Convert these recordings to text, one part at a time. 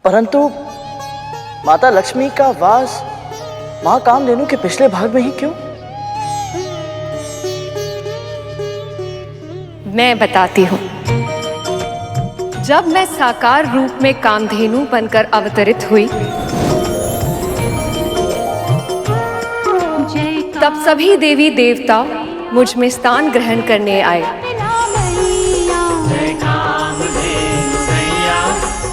परंतु माता लक्ष्मी का वास मां कामधेनु के पिछले भाग में ही क्यों? मैं बताती हूँ। जब मैं साकार रूप में कामधेनु बनकर अवतरित हुई, तब सभी देवी देवता मुझ में स्थान ग्रहण करने आए। जय कामधेनु मैया,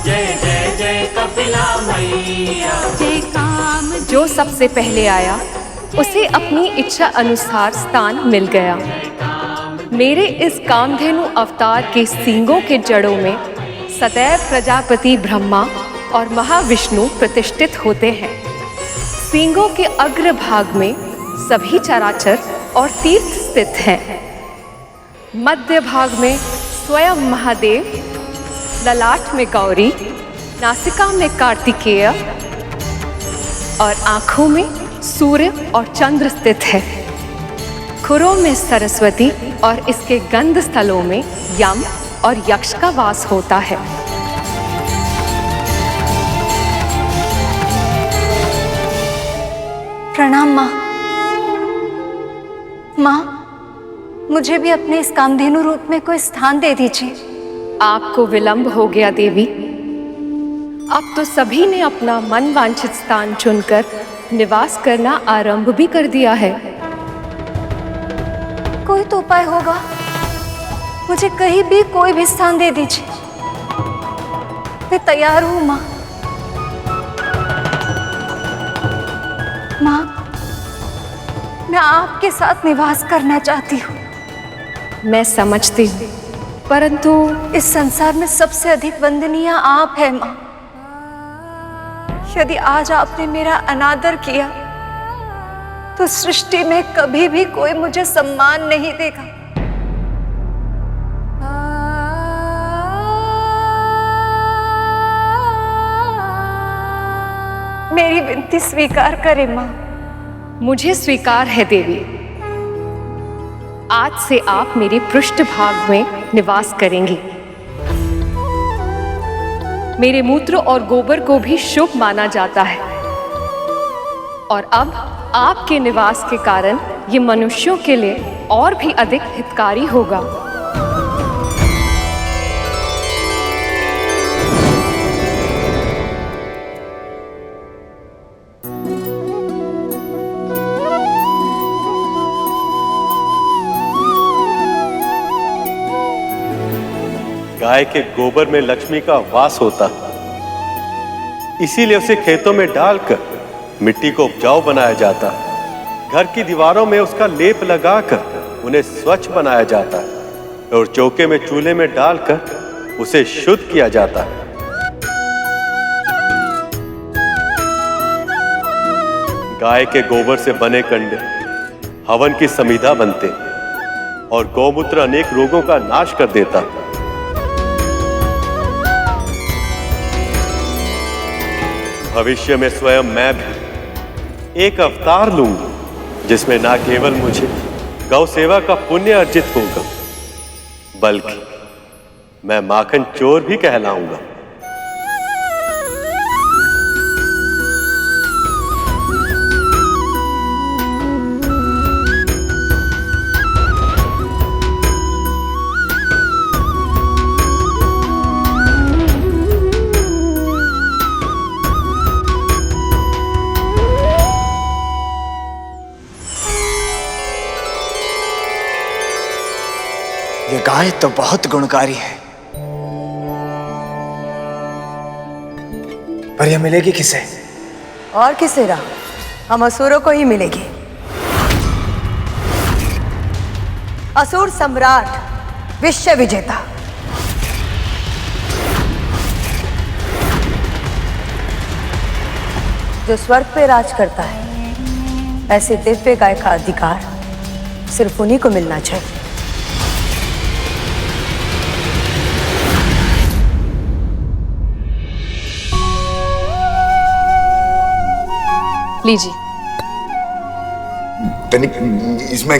जय जय जय कपिला मैया, जय कामधेनु। जो सबसे पहले आया उसे अपनी इच्छा अनुसार स्थान मिल गया। मेरे इस कामधेनु अवतार के सींगों के जड़ों में सदैव प्रजापति ब्रह्मा और महाविष्णु प्रतिष्ठित होते हैं। सींगों के अग्र भाग में सभी चराचर और तीर्थ स्थित हैं। मध्य भाग में स्वयं महादेव, ललाट में गौरी, नासिका में कार्तिकेय और आँखों में सूर्य और चंद्र स्थित है। खुरों में सरस्वती और इसके गंध स्थलों में यम और यक्ष का वास होता है। प्रणाम माँ। माँ, मुझे भी अपने इस कामधेनु रूप में कोई स्थान दे दीजिए। आपको विलंब हो गया देवी। अब तो सभी ने अपना मन वांछित स्थान चुनकर निवास करना आरंभ भी कर दिया है। कोई तो उपाय होगा, मुझे कहीं भी कोई भी स्थान दे दीजिए। मैं तैयार हूँ माँ। माँ, मैं आपके साथ निवास करना चाहती हूँ। मैं समझती हूँ, परंतु इस संसार में सबसे अधिक वंदनीय आप हैं माँ। यदि आज आपने मेरा अनादर किया तो सृष्टि में कभी भी कोई मुझे सम्मान नहीं देगा। मेरी विनती स्वीकार करें माँ। मुझे स्वीकार है देवी। आज से आप मेरे पृष्ठ भाग में निवास करेंगी। मेरे मूत्र और गोबर को भी शुभ माना जाता है और अब आपके निवास के कारण ये मनुष्यों के लिए और भी अधिक हितकारी होगा। गाय के गोबर में लक्ष्मी का वास होता, इसीलिए उसे खेतों में डालकर मिट्टी को उपजाऊ बनाया जाता। घर की दीवारों में उसका लेप लगाकर उन्हें स्वच्छ बनाया जाता है और चौके में चूल्हे में डालकर उसे शुद्ध किया जाता है। गाय के गोबर से बने कंडे हवन की समीधा बनते और गौमूत्र अनेक रोगों का नाश कर देता। भविष्य में स्वयं मैं भी एक अवतार लूंगा जिसमें ना केवल मुझे गौ सेवा का पुण्य अर्जित होगा, बल्कि मैं माखन चोर भी कहलाऊंगा। ये गाय तो बहुत गुणकारी है, पर यह मिलेगी किसे? और किसे रहा, हम असुरों को ही मिलेगी। असुर सम्राट, विश्व विजेता। जो स्वर्ग पे राज करता है, ऐसे दिव्य गाय का अधिकार सिर्फ उन्हीं को मिलना चाहिए। लीजिए। तनिक इसमें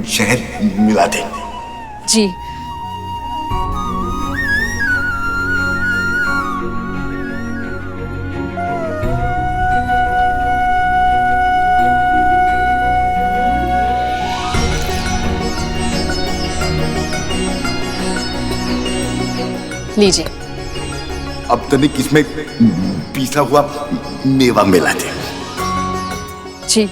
शहद मिला दे। जी। लीजिए। अब तनिक इसमें पीसा हुआ मेवा मिला दे। जी।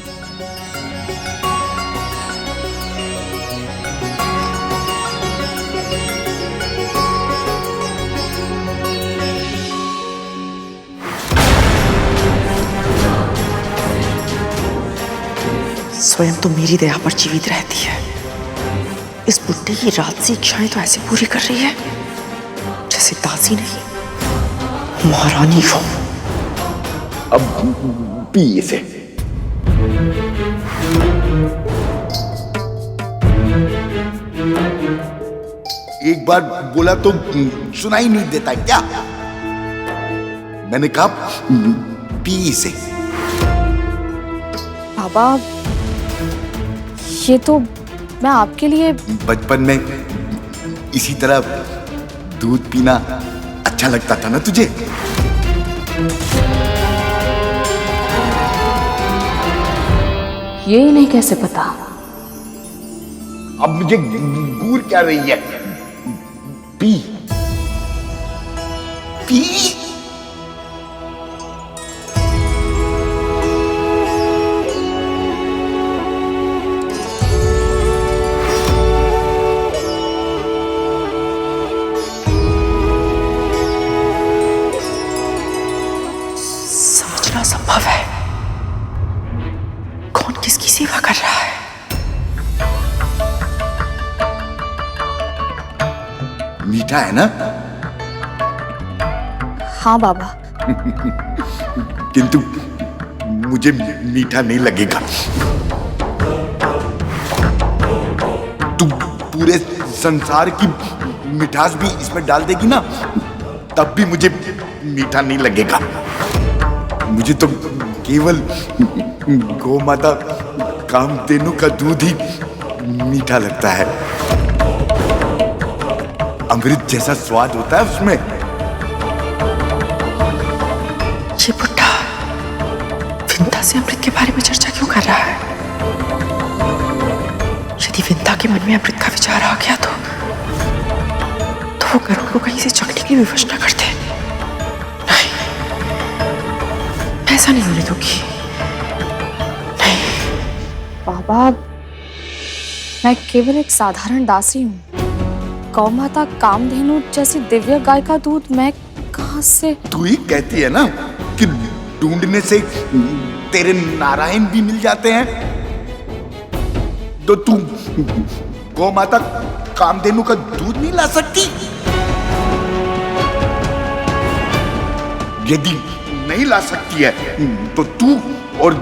स्वयं तो मेरी दया पर जीवित रहती है, इस बुड्ढे की राजसी इच्छाएं तो ऐसे पूरी कर रही है जैसे दासी नहीं महारानी हो। अब पी इसे। एक बार बोला तो सुनाई नहीं देता क्या? मैंने कहा पी इसे। बाबा, ये तो मैं आपके लिए। बचपन में इसी तरह दूध पीना अच्छा लगता था ना तुझे? ये इन्हें कैसे पता? अब मुझे घूर क्या रही है? P P. समझना संभव है कौन किसकी सेवा कर रहा है। मीठा है ना? हाँ बाबा। किंतु मुझे मीठा नहीं लगेगा। तू पूरे संसार की मिठास भी इसमें डाल देगी ना, तब भी मुझे मीठा नहीं लगेगा। मुझे तो केवल गौ माता कामधेनु का दूध ही मीठा लगता है। अमृत जैसा स्वाद होता है उसमें। ये बुड्ढा विंता से अमृत के बारे में चर्चा क्यों कर रहा है? यदि विंता के मन में अमृत का विचार आ गया तो वो गरुड़ को कहीं से चखने की विवश न करते। नहीं, ऐसा नहीं होने दूंगी। नहीं। बाबा, मैं केवल एक साधारण दासी हूँ। गौ माता कामधेनु जैसी दिव्य गाय का दूध मैं कहाँ से? तू ही कहती है ना कि ढूंढने से तेरे नारायण भी मिल जाते हैं, तो तू गौ माता कामधेनु का दूध नहीं ला सकती? यदि नहीं ला सकती है तो तू और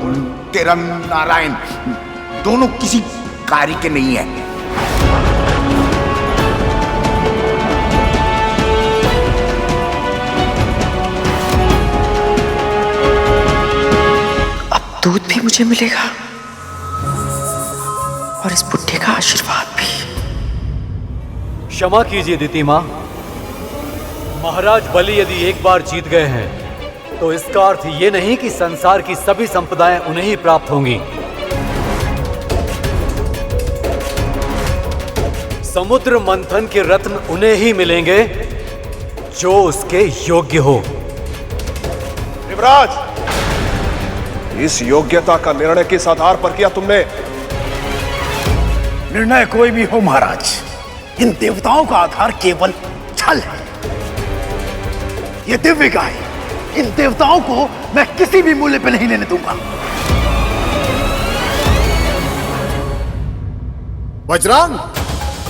तेरा नारायण दोनों किसी कार्य के नहीं है। दूध भी मुझे मिलेगा और इस बुड्ढे का आशीर्वाद भी। क्षमा कीजिए दीति मां, महाराज बलि यदि एक बार जीत गए हैं तो इसका अर्थ ये नहीं कि संसार की सभी संपदाएं उन्हें ही प्राप्त होंगी। समुद्र मंथन के रत्न उन्हें ही मिलेंगे जो उसके योग्य हो। युवराज, इस योग्यता का निर्णय किस आधार पर किया तुमने? निर्णय कोई भी हो महाराज, इन देवताओं का आधार केवल छल है। ये दिव्य गाय इन देवताओं को मैं किसी भी मूल्य पे नहीं लेने दूंगा। बजरंग,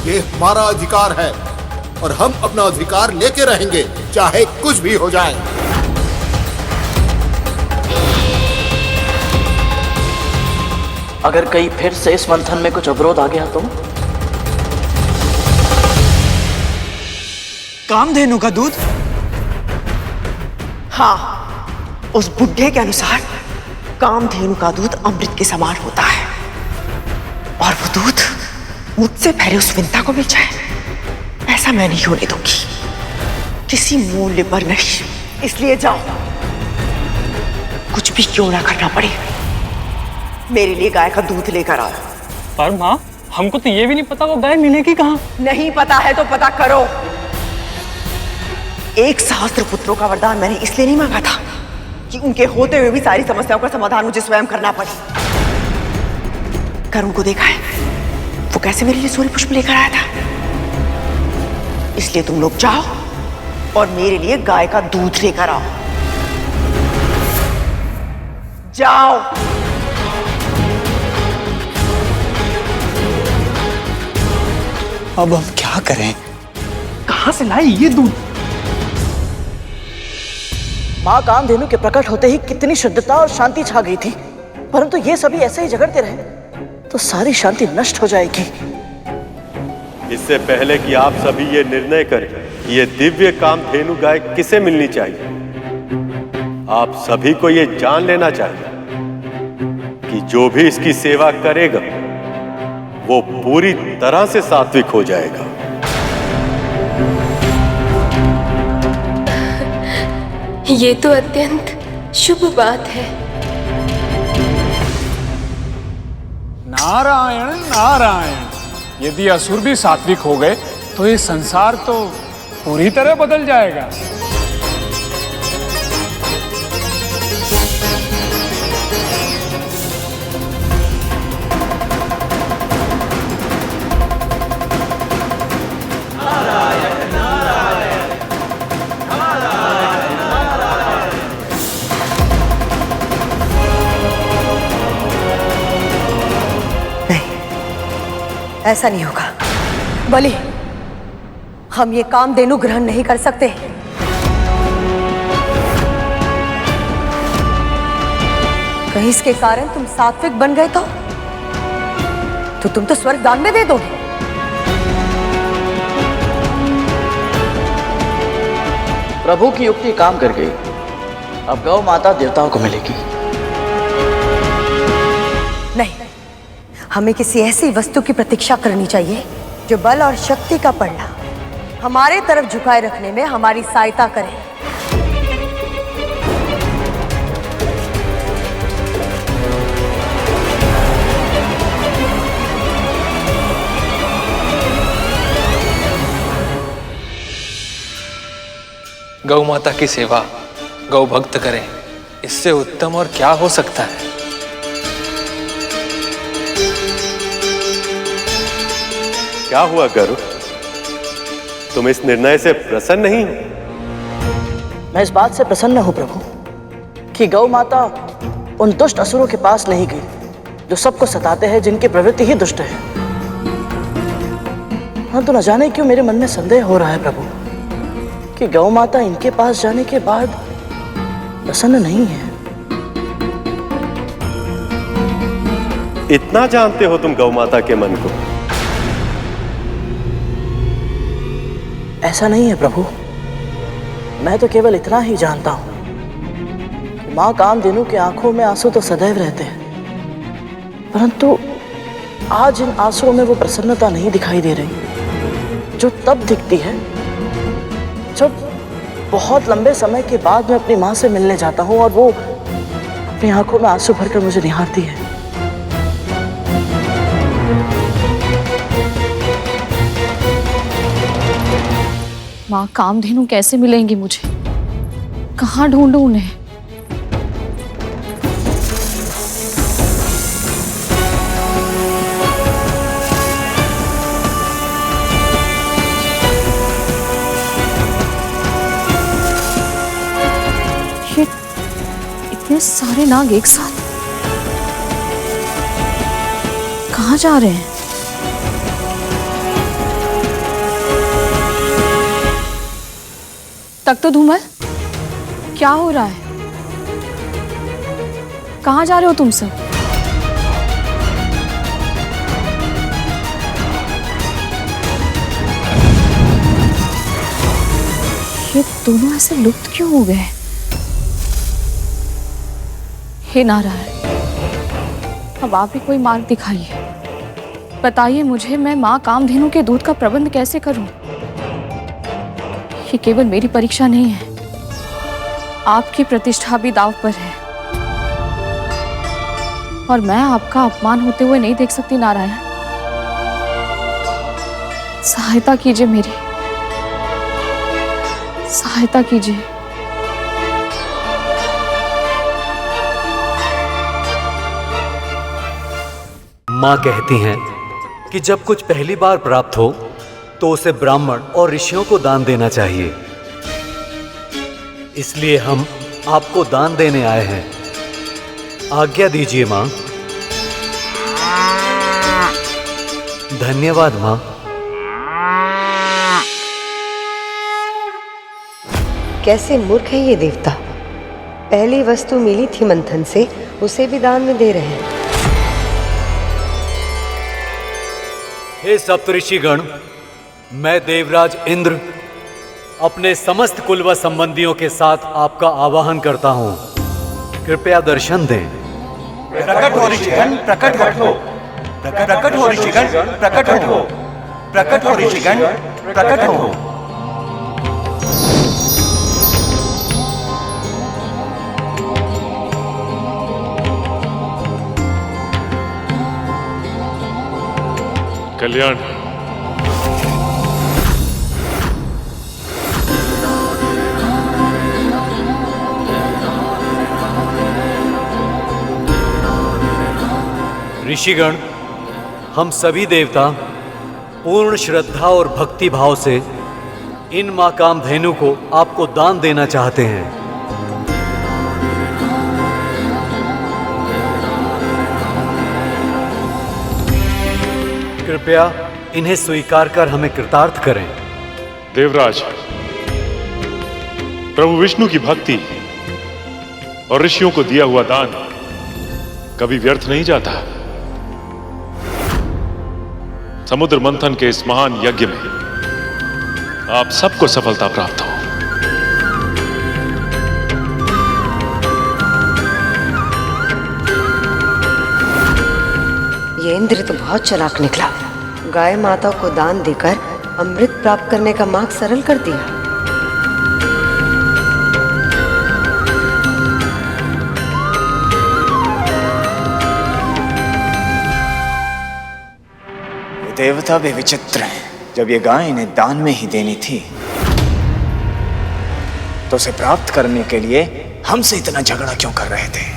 ये हमारा अधिकार है और हम अपना अधिकार लेके रहेंगे, चाहे कुछ भी हो जाए। अगर कहीं फिर से इस मंथन में कुछ अवरोध आ गया तो? कामधेनु का दूध? हाँ, उस बुड्ढे के अनुसार कामधेनु का दूध अमृत के समान होता है और वो दूध मुझसे पहले उस विंता को मिल जाए, ऐसा मैं नहीं होने दूंगी, किसी मूल्य पर नहीं। इसलिए जाओ, कुछ भी क्यों ना करना पड़े, मेरे लिए गाय का दूध लेकर आओ। पर माँ, हमको तो ये भी नहीं पता वो गाय मिलेगी कहाँ। नहीं पता है तो पता करो। एक सहस्त्र पुत्रों का वरदान मैंने इसलिए नहीं मांगा था कि उनके होते हुए भी सारी समस्याओं का समाधान मुझे स्वयं करना पड़े। करुण को देखा है, वो कैसे मेरे लिए सूर्य पुष्प लेकर आया था। इसलिए तुम लोग जाओ और मेरे लिए गाय का दूध लेकर आओ। जाओ। अब हम क्या करें? कहां से लाए ये दूध? मां कामधेनु के प्रकट होते ही कितनी शुद्धता और शांति छा गई थी, परंतु ये सभी ऐसे ही झगड़ते रहे तो सारी शांति नष्ट हो जाएगी। इससे पहले कि आप सभी ये निर्णय करें कि ये दिव्य कामधेनु गाय किसे मिलनी चाहिए, आप सभी को ये जान लेना चाहिए कि जो भी इसकी सेवा करेगा वो पूरी तरह से सात्विक हो जाएगा। ये तो अत्यंत शुभ बात है। नारायण नारायण, यदि असुर भी सात्विक हो गए तो ये संसार तो पूरी तरह बदल जाएगा। ऐसा नहीं होगा बलि, हम ये कामधेनु ग्रहण नहीं कर सकते। कहीं इसके कारण तुम सात्विक बन गए तो तुम तो स्वर्ग दान में दे दोगे। प्रभु की युक्ति काम कर गई, अब गौ माता देवताओं को मिलेगी। नहीं, हमें किसी ऐसी वस्तु की प्रतीक्षा करनी चाहिए जो बल और शक्ति का पलड़ा हमारे तरफ झुकाए रखने में हमारी सहायता करे। गौ माता की सेवा गौ भक्त करें, इससे उत्तम और क्या हो सकता है। क्या हुआ गरुड़, तुम इस निर्णय से प्रसन्न नहीं हो? मैं इस बात से प्रसन्न हूं प्रभु कि गौ माता उन दुष्ट असुरों के पास नहीं गई जो सबको सताते हैं, जिनकी प्रवृत्ति ही दुष्ट है। हाँ, तो न जाने क्यों मेरे मन में संदेह हो रहा है प्रभु कि गौ माता इनके पास जाने के बाद प्रसन्न नहीं है। इतना जानते हो तुम गौ माता के मन को? ऐसा नहीं है प्रभु, मैं तो केवल इतना ही जानता हूं कि मां कामधेनु के आंखों में आंसू तो सदैव रहते हैं, परंतु आज इन आंसुओं में वो प्रसन्नता नहीं दिखाई दे रही जो तब दिखती है जब बहुत लंबे समय के बाद मैं अपनी मां से मिलने जाता हूं और वो अपनी आंखों में आंसू भरकर मुझे निहारती है। माँ कामधेनु कैसे मिलेंगी मुझे? कहाँ ढूंढूं उन्हें? ये इतने सारे नाग एक साथ कहाँ जा रहे हैं? तक तो धूमल, क्या हो रहा है? कहाँ जा रहे हो तुम सब? ये दोनों ऐसे लुप्त क्यों हो गए? हे नारायण, अब आप ही कोई मार्ग दिखाइए, बताइए मुझे, मैं माँ कामधेनु के दूध का प्रबंध कैसे करूं? ये केवल मेरी परीक्षा नहीं है, आपकी प्रतिष्ठा भी दांव पर है और मैं आपका अपमान होते हुए नहीं देख सकती। नारायण, सहायता कीजिए मेरी, सहायता कीजिए। माँ कहती हैं कि जब कुछ पहली बार प्राप्त हो तो उसे ब्राह्मण और ऋषियों को दान देना चाहिए। इसलिए हम आपको दान देने आए हैं। आज्ञा दीजिए माँ। धन्यवाद माँ। कैसे मूर्ख है ये देवता, पहली वस्तु मिली थी मंथन से, उसे भी दान में दे रहे हैं। हे सप्तऋषिगण, मैं देवराज इंद्र अपने समस्त कुल व संबंधियों के साथ आपका आवाहन करता हूँ। कृपया दर्शन दें। प्रकट हो ऋषिगण, प्रकट हो। प्रकट हो ऋषिगण, प्रकट हो। प्रकट हो ऋषिगण, प्रकट हो। कल्याण। ऋषिगण, हम सभी देवता पूर्ण श्रद्धा और भक्ति भाव से इन मां कामधेनु को आपको दान देना चाहते हैं। कृपया इन्हें स्वीकार कर हमें कृतार्थ करें। देवराज, प्रभु विष्णु की भक्ति और ऋषियों को दिया हुआ दान कभी व्यर्थ नहीं जाता। समुद्र मंथन के इस महान यज्ञ में आप सबको सफलता प्राप्त हो। ये इंद्र तो बहुत चालाक निकला, गाय माता को दान देकर अमृत प्राप्त करने का मार्ग सरल कर दिया। देवता भी विचित्र हैं। जब ये गाय इन्हें दान में ही देनी थी तो उसे प्राप्त करने के लिए हमसे इतना झगड़ा क्यों कर रहे थे?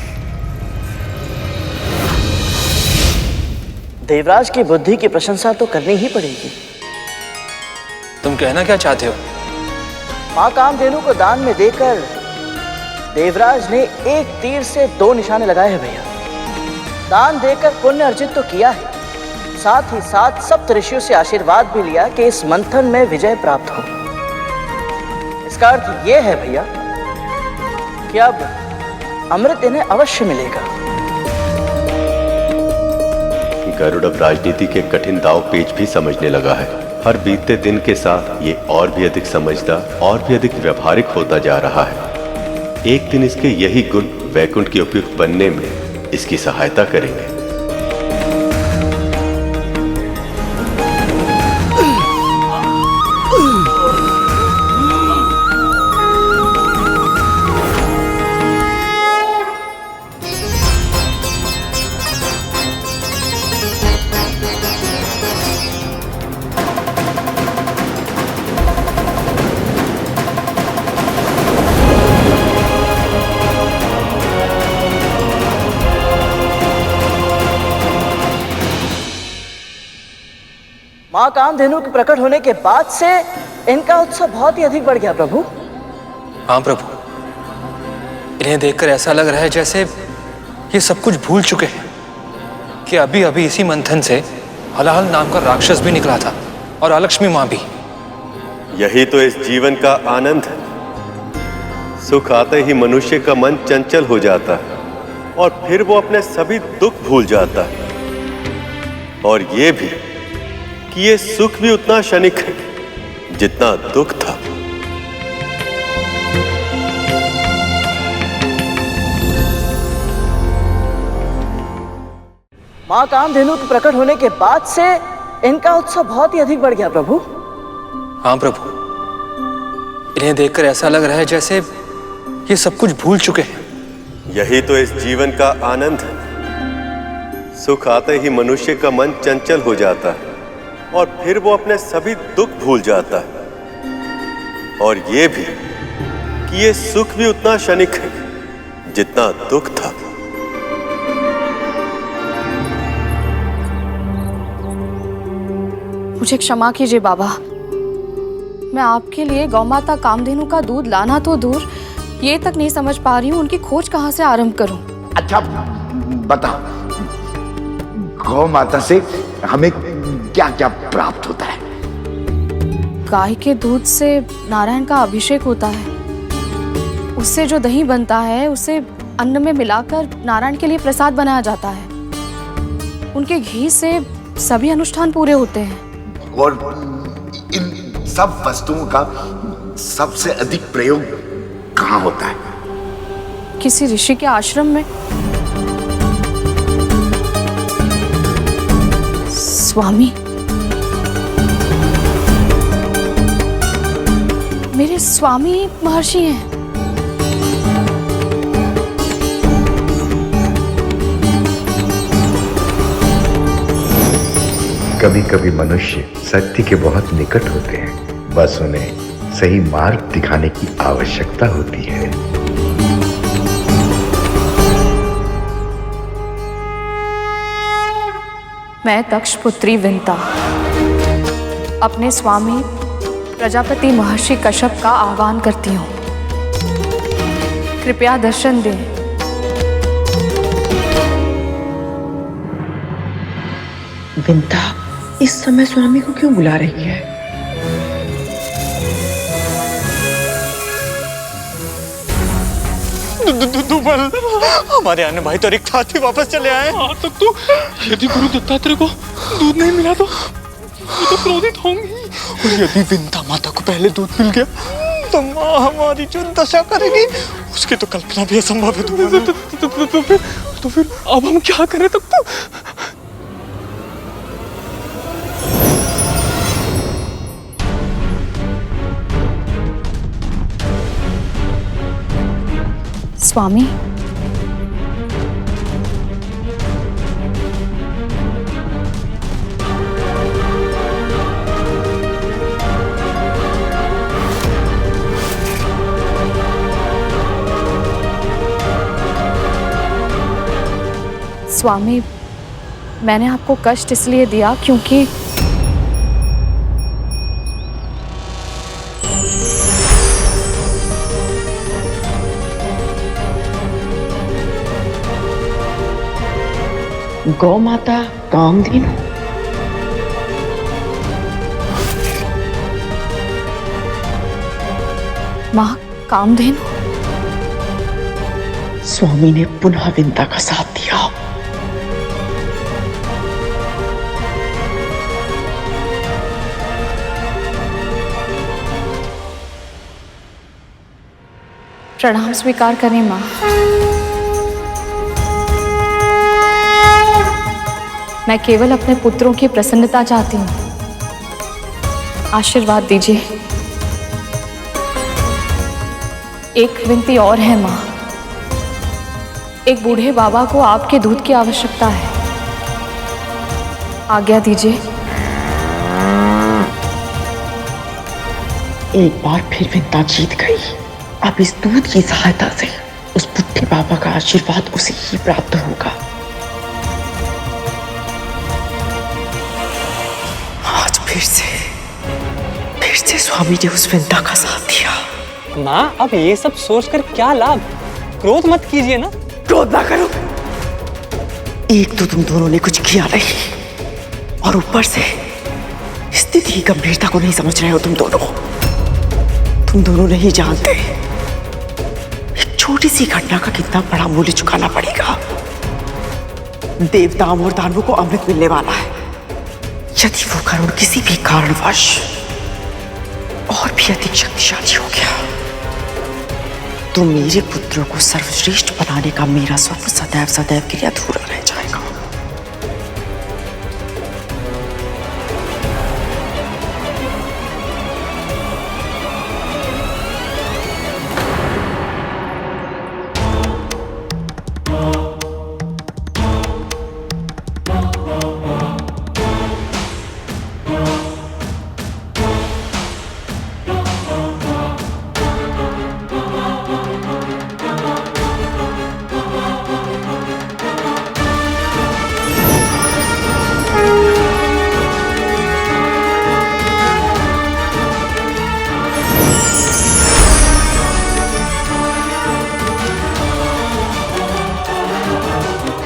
देवराज की बुद्धि की प्रशंसा तो करनी ही पड़ेगी। तुम कहना क्या चाहते हो? मां कामधेनु को दान में देकर देवराज ने एक तीर से 2 निशाने लगाए हैं भैया। दान देकर पुण्य अर्जित तो किया है, साथ ही साथ सप्त ऋषियों से आशीर्वाद भी लिया कि इस मंथन में विजय प्राप्त हो। इसका अर्थ यह है भैया कि अब अमृत इन्हें अवश्य मिलेगा। गरुड़ अब राजनीति के कठिन दाव पेच भी समझने लगा है। हर बीतते दिन के साथ ये और भी अधिक समझदार और भी अधिक व्यवहारिक होता जा रहा है। एक दिन इसके यही गुण वैकुंठ के उपयुक्त बनने में इसकी सहायता करेंगे। मां कामधेनु के प्रकट होने के बाद से इनका उत्साह बहुत ही अधिक बढ़ गया प्रभु। हाँ प्रभु, इन्हें देखकर ऐसा लग रहा है जैसे ये सब कुछ भूल चुके हैं कि अभी अभी इसी मंथन से हलाहल नाम का राक्षस भी निकला था और अलक्ष्मी मां भी। यही तो इस जीवन का आनंद है। सुख आते ही मनुष्य का मन चंचल हो जाता है और फिर वो अपने सभी दुख भूल जाता है। और ये भी कि ये सुख भी उतना क्षणिक है जितना दुख था। मां कामधेनु के प्रकट होने के बाद से इनका उत्साह बहुत ही अधिक बढ़ गया प्रभु। हाँ प्रभु, इन्हें देखकर ऐसा लग रहा है जैसे ये सब कुछ भूल चुके हैं। यही तो इस जीवन का आनंद है। सुख आते ही मनुष्य का मन चंचल हो जाता है और फिर वो अपने सभी दुख भूल जाता है। और ये भी कि ये सुख भी उतना क्षणिक है जितना दुख था। मुझे क्षमा कीजिए बाबा, मैं आपके लिए गौमाता कामधेनु का दूध लाना तो दूर, ये तक नहीं समझ पा रही हूँ उनकी खोज कहाँ से आरंभ करूं। अच्छा बता, गौ माता से हमें क्या क्या प्राप्त होता है? गाय के दूध से नारायण का अभिषेक होता है, उससे जो दही बनता है उसे अन्न में मिलाकर नारायण के लिए प्रसाद बनाया जाता है। उनके घी से सभी अनुष्ठान पूरे होते हैं। और इन सब वस्तुओं का सबसे अधिक प्रयोग कहाँ होता है? किसी ऋषि के आश्रम में। स्वामी, मेरे स्वामी महर्षि हैं। कभी कभी मनुष्य सत्य के बहुत निकट होते हैं, बस उन्हें सही मार्ग दिखाने की आवश्यकता होती है। मैं दक्ष पुत्री विंता अपने स्वामी प्रजापति महर्षि कश्यप का आह्वान करती हूँ। कृपया दर्शन दें। विंता इस समय स्वामी को क्यों बुला रही है? दुबल, हमारे अन्य भाई तो रिक्त हाथ ही वापस चले आए। तब तो यदि गुरु दत्तात्रेय को दूध नहीं मिला तो वो तो क्रोधित होंगी, और यदि विंता माता को पहले दूध मिल गया तो माँ हमारी जो दशा करेगी उसकी तो कल्पना भी असंभव है। तो फिर अब हम क्या करें? तब तो स्वामी, स्वामी, मैंने आपको कष्ट इसलिए दिया क्योंकि गौ माता कामधेनु। माँ कामधेनु। स्वामी ने पुनः विंता का साथ दिया। प्रणाम स्वीकार करें माँ। मैं केवल अपने पुत्रों की प्रसन्नता चाहती हूँ, आशीर्वाद दीजिए। एक विनती और है माँ, एक बूढ़े बाबा को आपके दूध की आवश्यकता है, आज्ञा दीजिए। एक बार फिर विंता जीत गई। अब इस दूध की सहायता से उस बुढ़े बाबा का आशीर्वाद उसे ही प्राप्त होगा। आज फिर से स्वामी ने उस विंता का साथ दिया। माँ, अब ये सब सोचकर क्या लाभ? क्रोध मत कीजिए ना। क्रोध ना करो। एक तो तुम दोनों ने कुछ किया नहीं, और ऊपर से स्थिति की गंभीरता को नहीं समझ रहे हो। तुम दोनों नहीं जानते एक छोटी सी घटना का कितना बड़ा मूल्य चुकाना पड़ेगा। देवताओं और दानवों को अमृत मिलने वाला है। यदि वो करुण किसी भी कारणवश और भी अधिक शक्तिशाली हो गया तो मेरे पुत्रों को सर्वश्रेष्ठ बनाने का मेरा स्वप्न सदैव सदैव के लिए अधूरा रह जाएगा।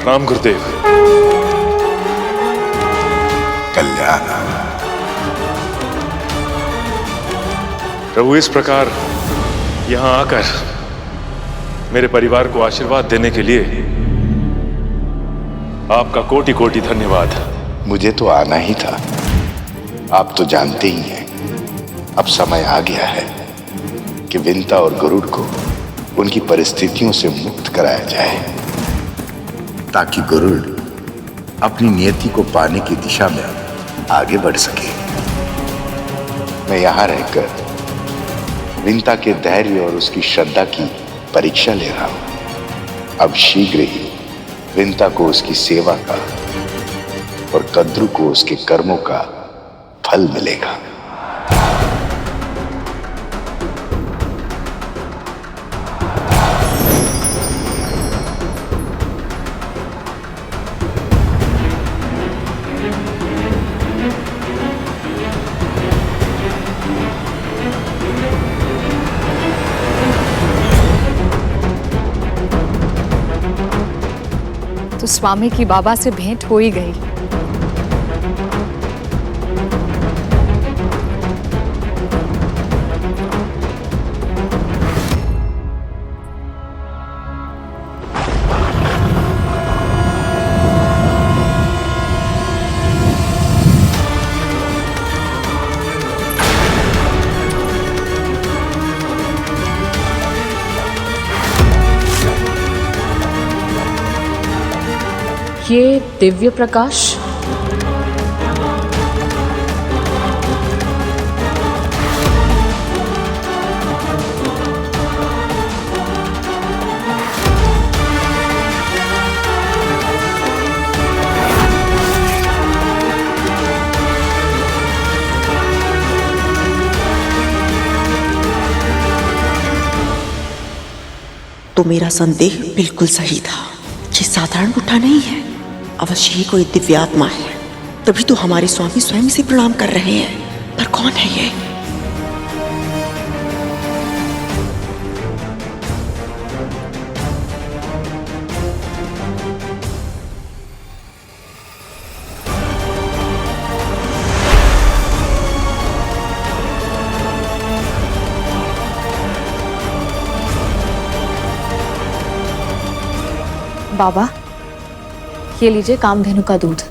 राम गुरुदेव। कल्याण। प्रभु, इस प्रकार यहां आकर मेरे परिवार को आशीर्वाद देने के लिए आपका कोटि कोटि धन्यवाद। मुझे तो आना ही था। आप तो जानते ही हैं, अब समय आ गया है कि विंता और गरुड़ को उनकी परिस्थितियों से मुक्त कराया जाए, ताकि गरुड़ अपनी नियति को पाने की दिशा में आगे बढ़ सके। मैं यहां रहकर विंता के धैर्य और उसकी श्रद्धा की परीक्षा ले रहा हूं। अब शीघ्र ही विंता को उसकी सेवा का और कद्रू को उसके कर्मों का फल मिलेगा। तो स्वामी की बाबा से भेंट हो ही गई। ये दिव्य प्रकाश तो मेरा संदेह बिल्कुल सही था। ये साधारण बुड्ढा नहीं है, अवश्य ही कोई दिव्य आत्मा है। तभी तो हमारे स्वामी स्वयं से प्रणाम कर रहे हैं। पर कौन है ये? बाबा, ये लीजिए कामधेनु का दूध।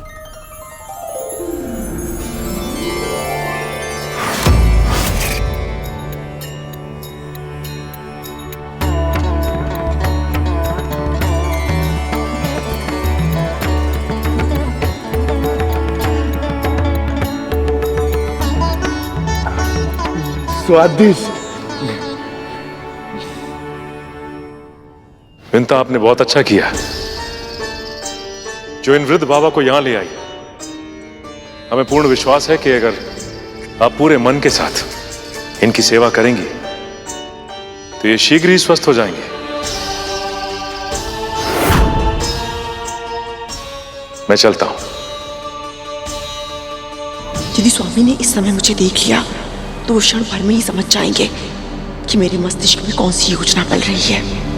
स्वादिष्ट। विंता, आपने बहुत अच्छा किया जो इन वृद्ध बाबा को यहां ले आई। हमें पूर्ण विश्वास है कि अगर आप पूरे मन के साथ इनकी सेवा करेंगी तो ये शीघ्र ही स्वस्थ हो जाएंगे। मैं चलता हूं। यदि स्वामी ने इस समय मुझे देख लिया तो वो क्षण भर में ही समझ जाएंगे कि मेरे मस्तिष्क में कौन सी योजना चल रही है।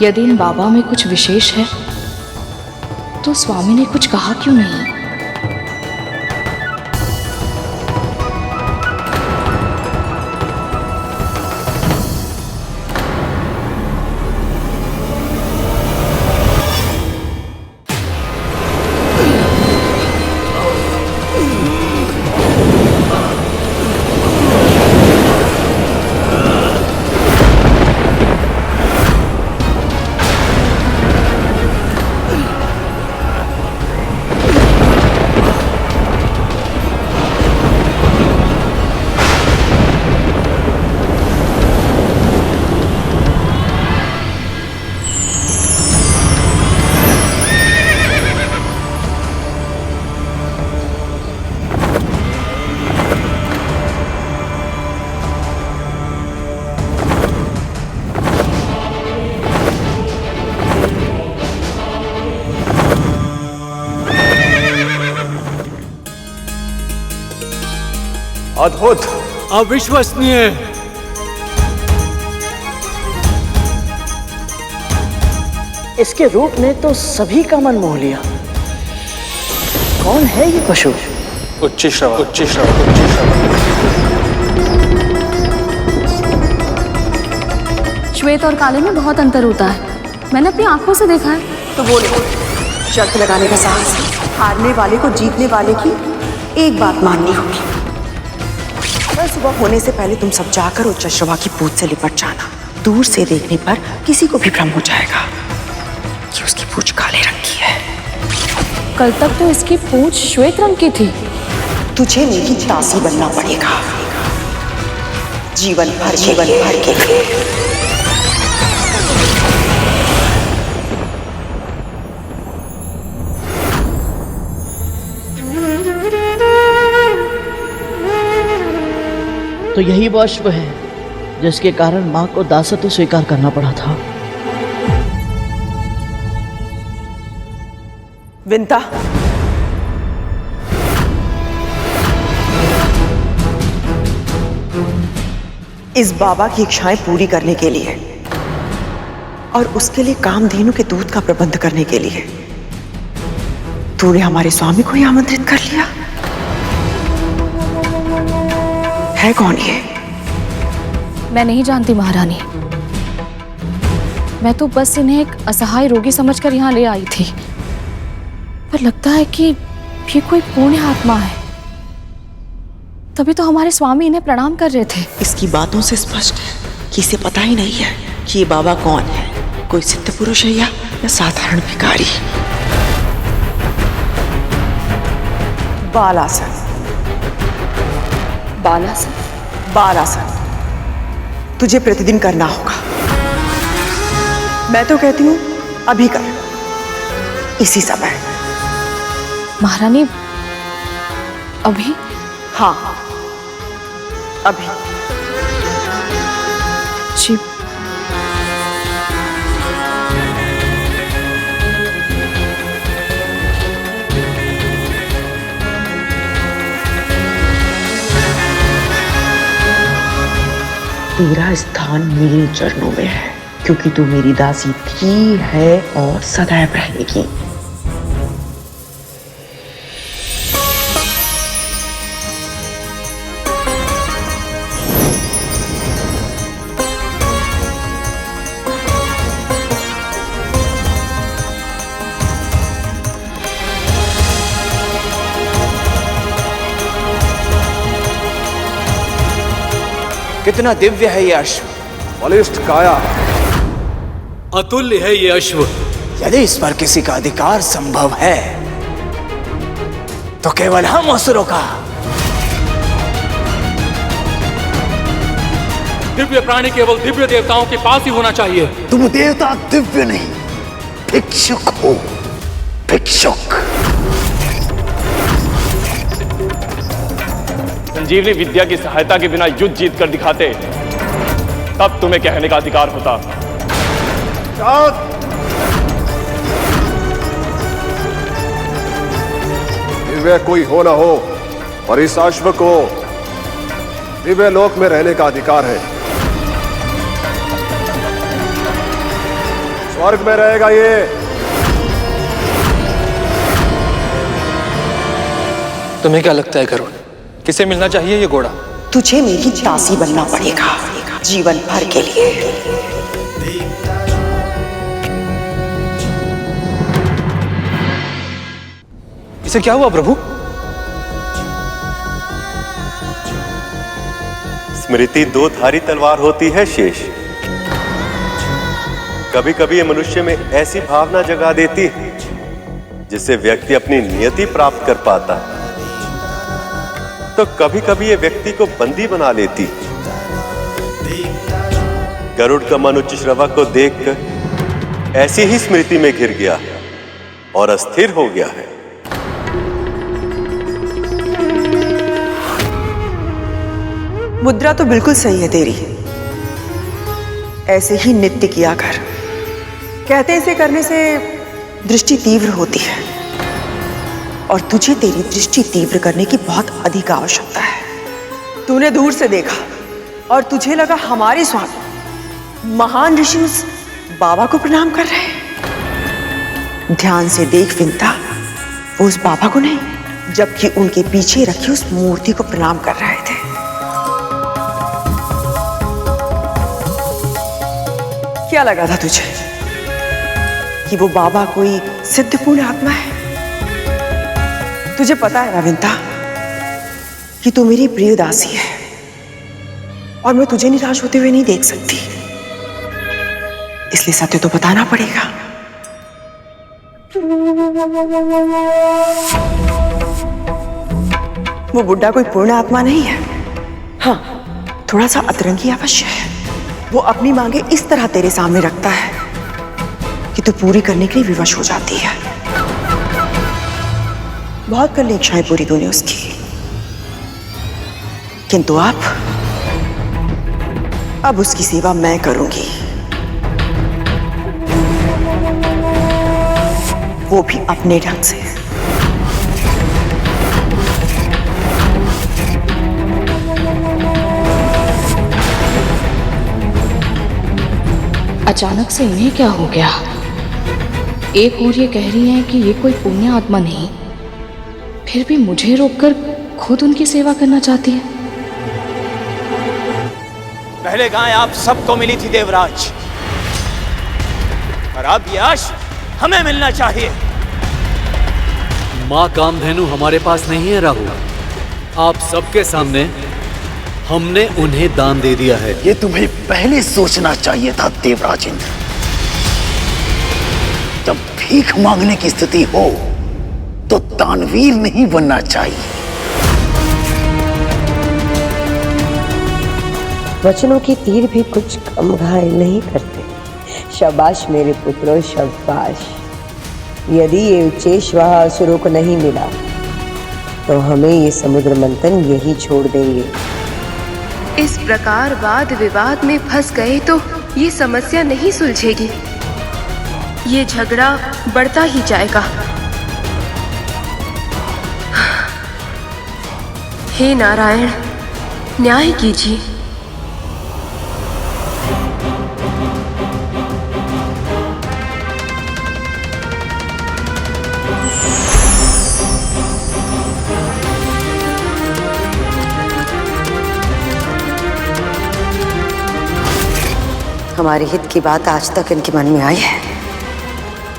यदि इन बाबा में कुछ विशेष है तो स्वामी ने कुछ कहा क्यों नहीं? अद्भुत, अविश्वसनीय। इसके रूप ने तो सभी का मन मोह लिया। कौन है ये पशु? उच्चश्रवा, उच्चश्रवा, उच्चश्रवा। श्वेत और काले में बहुत अंतर होता है, मैंने अपनी आंखों से देखा है। तो बोले, शर्त लगाने का साहस, हारने वाले को जीतने वाले की एक बात माननी होगी। कल सुबह होने से पहले तुम सब जाकर उच्चश्रवा की पूंछ से लिपट जाना। दूर से देखने पर किसी को भी भ्रम हो जाएगा कि उसकी पूंछ काले रंग की है। कल तक तो इसकी पूंछ श्वेत रंग की थी। तुझे मेरी दासी बनना पड़ेगा, जीवन भर के लिए। तो यही वो अश्व है जिसके कारण मां को दासत्व स्वीकार करना पड़ा था। विंता, इस बाबा की इच्छाएं पूरी करने के लिए और उसके लिए कामधेनु के दूध का प्रबंध करने के लिए तूने हमारे स्वामी को ही आमंत्रित कर लिया। है कौन ये? मैं नहीं जानती महारानी, मैं तो बस इन्हें एक असहाय रोगी समझकर यहाँ ले आई थी, पर लगता है कि ये कोई पुण्य आत्मा है। तभी तो हमारे स्वामी इन्हें प्रणाम कर रहे थे। इसकी बातों से स्पष्ट है कि इसे पता ही नहीं है कि ये बाबा कौन है, कोई सिद्ध पुरुष है या साधारण भिखारी। बालासन, बालासन, बालासन तुझे प्रतिदिन करना होगा। मैं तो कहती हूं अभी कर, इसी समय। महारानी, अभी? हाँ, अभी। जी। तेरा स्थान मेरे चरणों में है, क्योंकि तू मेरी दासी थी, है और सदैव रहेगी। कितना दिव्य है ये अश्व, बलिष्ठ काया। अतुल्य है ये अश्व। यदि इस पर किसी का अधिकार संभव है तो केवल हम असुरों का। दिव्य प्राणी केवल दिव्य देवताओं के पास ही होना चाहिए। तुम देवता दिव्य नहीं, भिक्षुक हो, भिक्षुक। संजीवनी विद्या की सहायता के बिना युद्ध जीत कर दिखाते, तब तुम्हें कहने का अधिकार होता। दिव्य कोई हो ना हो, और इस अश्व को दिव्य लोक में रहने का अधिकार है। स्वर्ग में रहेगा ये। तुम्हें क्या लगता है गरुड़, किसे मिलना चाहिए ये घोड़ा? तुझे मेरी दासी बनना पड़ेगा, जीवन भर के लिए। इसे क्या हुआ प्रभु? स्मृति दो धारी तलवार होती है शेष। कभी कभी ये मनुष्य में ऐसी भावना जगा देती है जिससे व्यक्ति अपनी नियति प्राप्त कर पाता है, तो कभी कभी ये व्यक्ति को बंदी बना लेती। गरुड़ का मन उच्चश्रवा को देखकर ऐसी ही स्मृति में घिर गया और अस्थिर हो गया है। मुद्रा तो बिल्कुल सही है तेरी, ऐसे ही नित्य किया कर। कहते हैं इसे करने से दृष्टि तीव्र होती है, और तुझे तेरी दृष्टि तीव्र करने की बहुत अधिक आवश्यकता है। तूने दूर से देखा और तुझे लगा हमारे स्वामी महान ऋषि उस बाबा को प्रणाम कर रहे हैं। ध्यान से देख विंता, वो उस बाबा को नहीं, जबकि उनके पीछे रखी उस मूर्ति को प्रणाम कर रहे थे। क्या लगा था तुझे कि वो बाबा कोई सिद्ध पूर्ण आत्मा है? तुझे पता है ना विंता कि तू मेरी प्रिय दासी है और मैं तुझे निराश होते हुए नहीं देख सकती, इसलिए सत्य तो बताना पड़ेगा। वो बुड्ढा कोई पूर्ण आत्मा नहीं है। हाँ, थोड़ा सा अतरंगी अवश्य है। वो अपनी मांगे इस तरह तेरे सामने रखता है कि तू पूरी करने के लिए विवश हो जाती है। बहुत कर ली इच्छाएं पूरी तूने उसकी, किंतु अब उसकी सेवा मैं करूंगी, वो भी अपने ढंग से। अचानक से इन्हें क्या हो गया? एक ओर ये कह रही हैं कि ये कोई पुण्य आत्मा नहीं, फिर भी मुझे रोककर खुद उनकी सेवा करना चाहती है। पहले गाय आप सबको मिली थी देवराज, और अब यश हमें मिलना चाहिए। माँ कामधेनु हमारे पास नहीं है राहुल, आप सबके सामने हमने उन्हें दान दे दिया है। ये तुम्हें पहले सोचना चाहिए था देवराज इंद्र। जब भीख मांगने की स्थिति हो तो दानवीर नहीं बनना चाहिए। वचनों के तीर भी कुछ कम घायल नहीं करते। शाबाश मेरे पुत्रों, शाबाश। यदि ये उच्चेश वह असुरों को नहीं मिला तो हमें ये समुद्र मंथन यही छोड़ देंगे। इस प्रकार वाद विवाद में फंस गए तो ये समस्या नहीं सुलझेगी, ये झगड़ा बढ़ता ही जाएगा। हे नारायण, न्याय कीजिए। हमारे हित की बात आज तक इनके मन में आई है,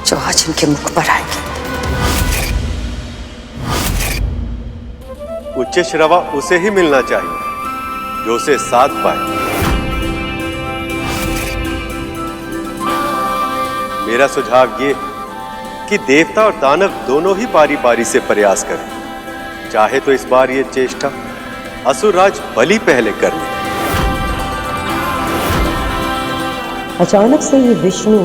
जो आज इनके मुख पर आएगी। उच्च श्रवा उसे ही मिलना चाहिए जो उसे साध पाए। मेरा सुझाव ये कि देवता और दानव दोनों ही पारी पारी से प्रयास करें। चाहे तो इस बार ये चेष्टा असुरराज बलि पहले कर ले। अचानक से ये विष्णु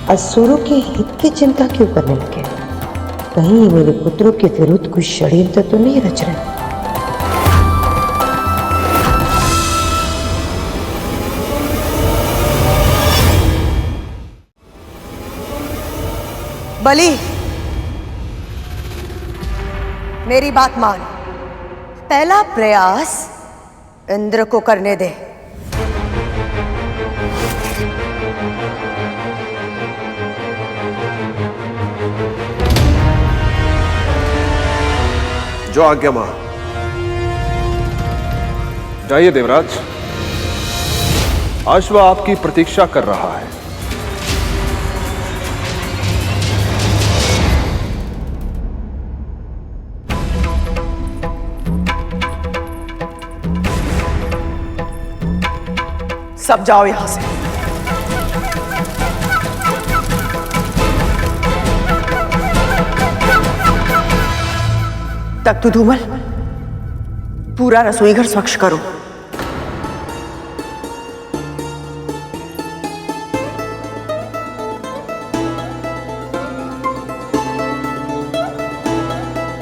असुरों के हित की चिंता क्यों करने लगे? कहीं मेरे पुत्रों के विरुद्ध कुछ षड्यंत्र तो नहीं रच रहे? बलि, मेरी बात मान। पहला प्रयास इंद्र को करने दे। जो आज्ञा मां। जाइए देवराज, अश्व आपकी प्रतीक्षा कर रहा है। सब जाओ यहां से। तक तू धूमल, पूरा रसोई घर स्वच्छ करो।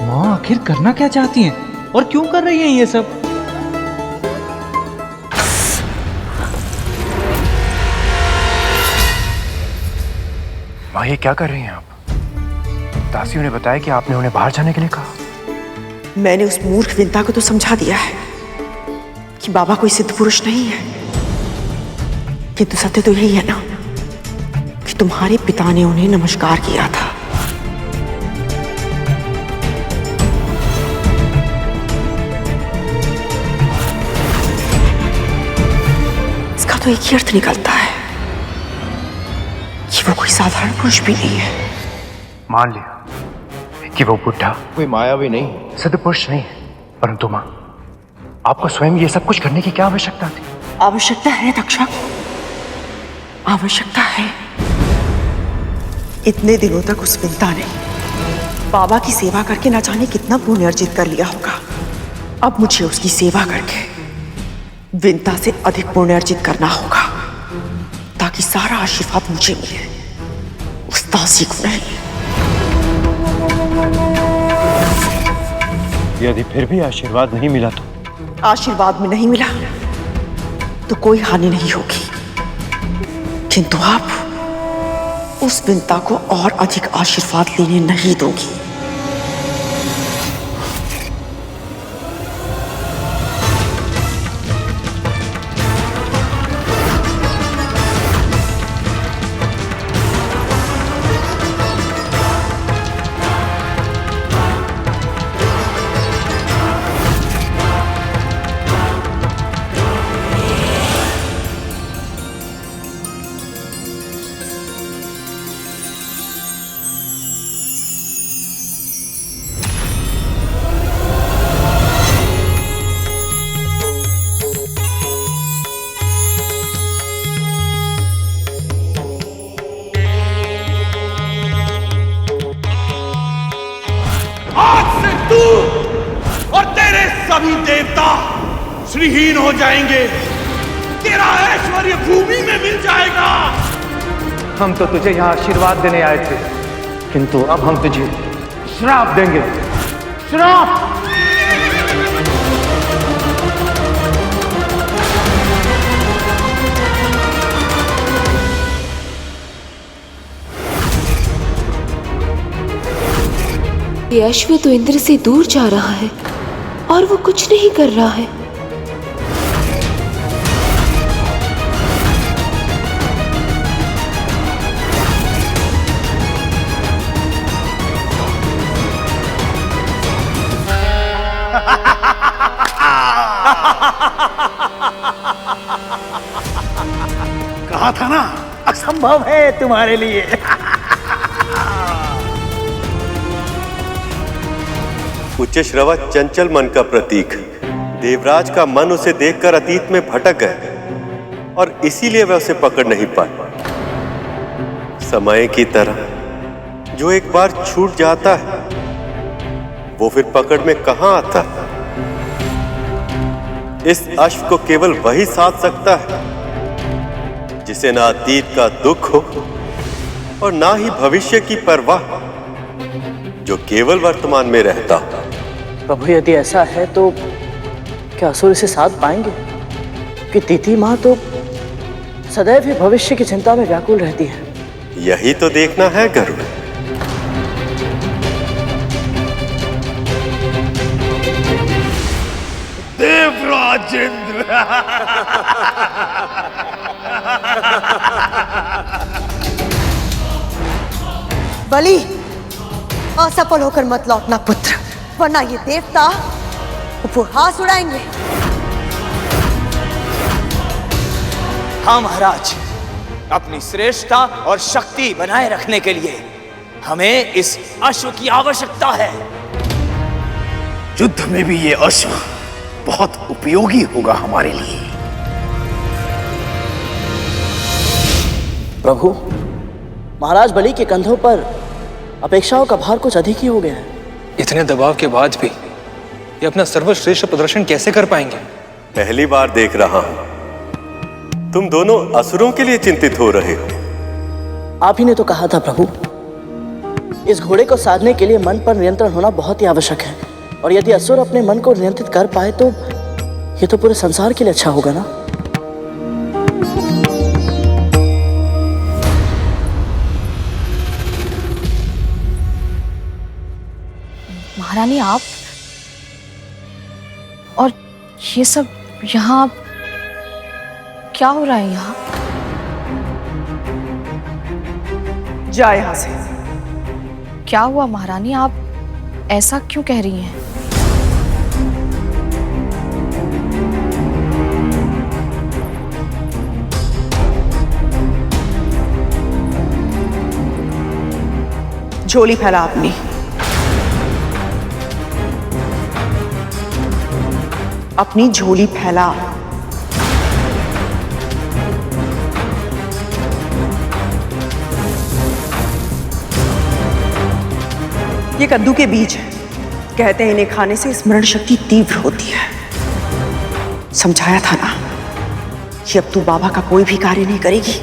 माँ आखिर करना क्या चाहती हैं और क्यों कर रही हैं ये सब? माँ ये क्या कर रही हैं आप? दासियों ने बताया कि आपने उन्हें बाहर जाने के लिए कहा। मैंने उस मूर्ख विंता को तो समझा दिया है, कि बाबा कोई सिद्ध पुरुष नहीं है, किंतु सत्य तो यही है ना कि तुम्हारे पिता ने उन्हें नमस्कार किया था। इसका तो एक ही अर्थ निकलता है कि वो कोई साधारण पुरुष भी नहीं है। मान लिया कि वो बुढ़ा कोई मायावी नहीं, सिद्ध पुरुष नहीं है, परंतु मां, आपको स्वयं ये सब कुछ करने की क्या आवश्यकता थी? आवश्यकता है तक्षक, आवश्यकता है। इतने दिनों तक उस विंता ने बाबा की सेवा करके ना जाने कितना पुण्य अर्जित कर लिया होगा। अब मुझे उसकी सेवा करके विंता से अधिक पुण्य अर्जित करना होगा, ताकि सारा आशीर्वाद मुझे मिले, उस दासी को नहीं। यदि फिर भी आशीर्वाद नहीं मिला तो? आशीर्वाद में नहीं मिला तो कोई हानि नहीं होगी, किंतु आप उस विंता को और अधिक आशीर्वाद लेने नहीं दोगी। और तेरे सभी देवता श्रीहीन हो जाएंगे, तेरा ऐश्वर्य भूमि में मिल जाएगा। हम तो तुझे यहाँ आशीर्वाद देने आए थे, किंतु अब हम तुझे श्राप देंगे। श्राप! ये अश्व तो इंद्र से दूर जा रहा है और वो कुछ नहीं कर रहा है। कहा था ना, असंभव है तुम्हारे लिए। उच्च श्रवा चंचल मन का प्रतीक, देवराज का मन उसे देखकर अतीत में भटक गए और इसीलिए वह उसे पकड़ नहीं पाया। समय की तरह जो एक बार छूट जाता है वो फिर पकड़ में कहां आता है। इस अश्व को केवल वही साध सकता है जिसे ना अतीत का दुख हो और ना ही भविष्य की परवाह, जो केवल वर्तमान में रहता हो। प्रभु यदि ऐसा है तो क्या असुर इसे साध पाएंगे? कि तिथि मां तो सदैव ही भविष्य की चिंता में व्याकुल रहती है। यही तो देखना है गरुड़। देवराज इंद्र। बलि, असफल होकर मत लौटना पुत्र, वरना ये देवता उपहास उड़ाएंगे। हाँ महाराज, अपनी श्रेष्ठता और शक्ति बनाए रखने के लिए हमें इस अश्व की आवश्यकता है। युद्ध में भी ये अश्व बहुत उपयोगी होगा हमारे लिए। प्रभु, महाराज बलि के कंधों पर अपेक्षाओं का भार कुछ अधिक ही हो गया है। इतने दबाव के बाद भी ये अपना सर्वश्रेष्ठ प्रदर्शन कैसे कर पाएंगे? पहली बार देख रहा हूं तुम दोनों असुरों के लिए चिंतित हो रहे हो। आप ही ने तो कहा था प्रभु, इस घोड़े को साधने के लिए मन पर नियंत्रण होना बहुत ही आवश्यक है, और यदि असुर अपने मन को नियंत्रित कर पाए तो ये तो पूरे संसार के लिए अच्छा होगा ना। महारानी, आप और ये सब यहाँ क्या हो रहा है यहाँ? जा यहाँ से। क्या हुआ महारानी, आप ऐसा क्यों कह रही हैं? झोली फैला अपनी। अपनी झोली फैला। ये कद्दू के बीज है। कहते हैं इन्हें खाने से स्मरण शक्ति तीव्र होती है। समझाया था ना कि अब तू बाबा का कोई भी कार्य नहीं करेगी।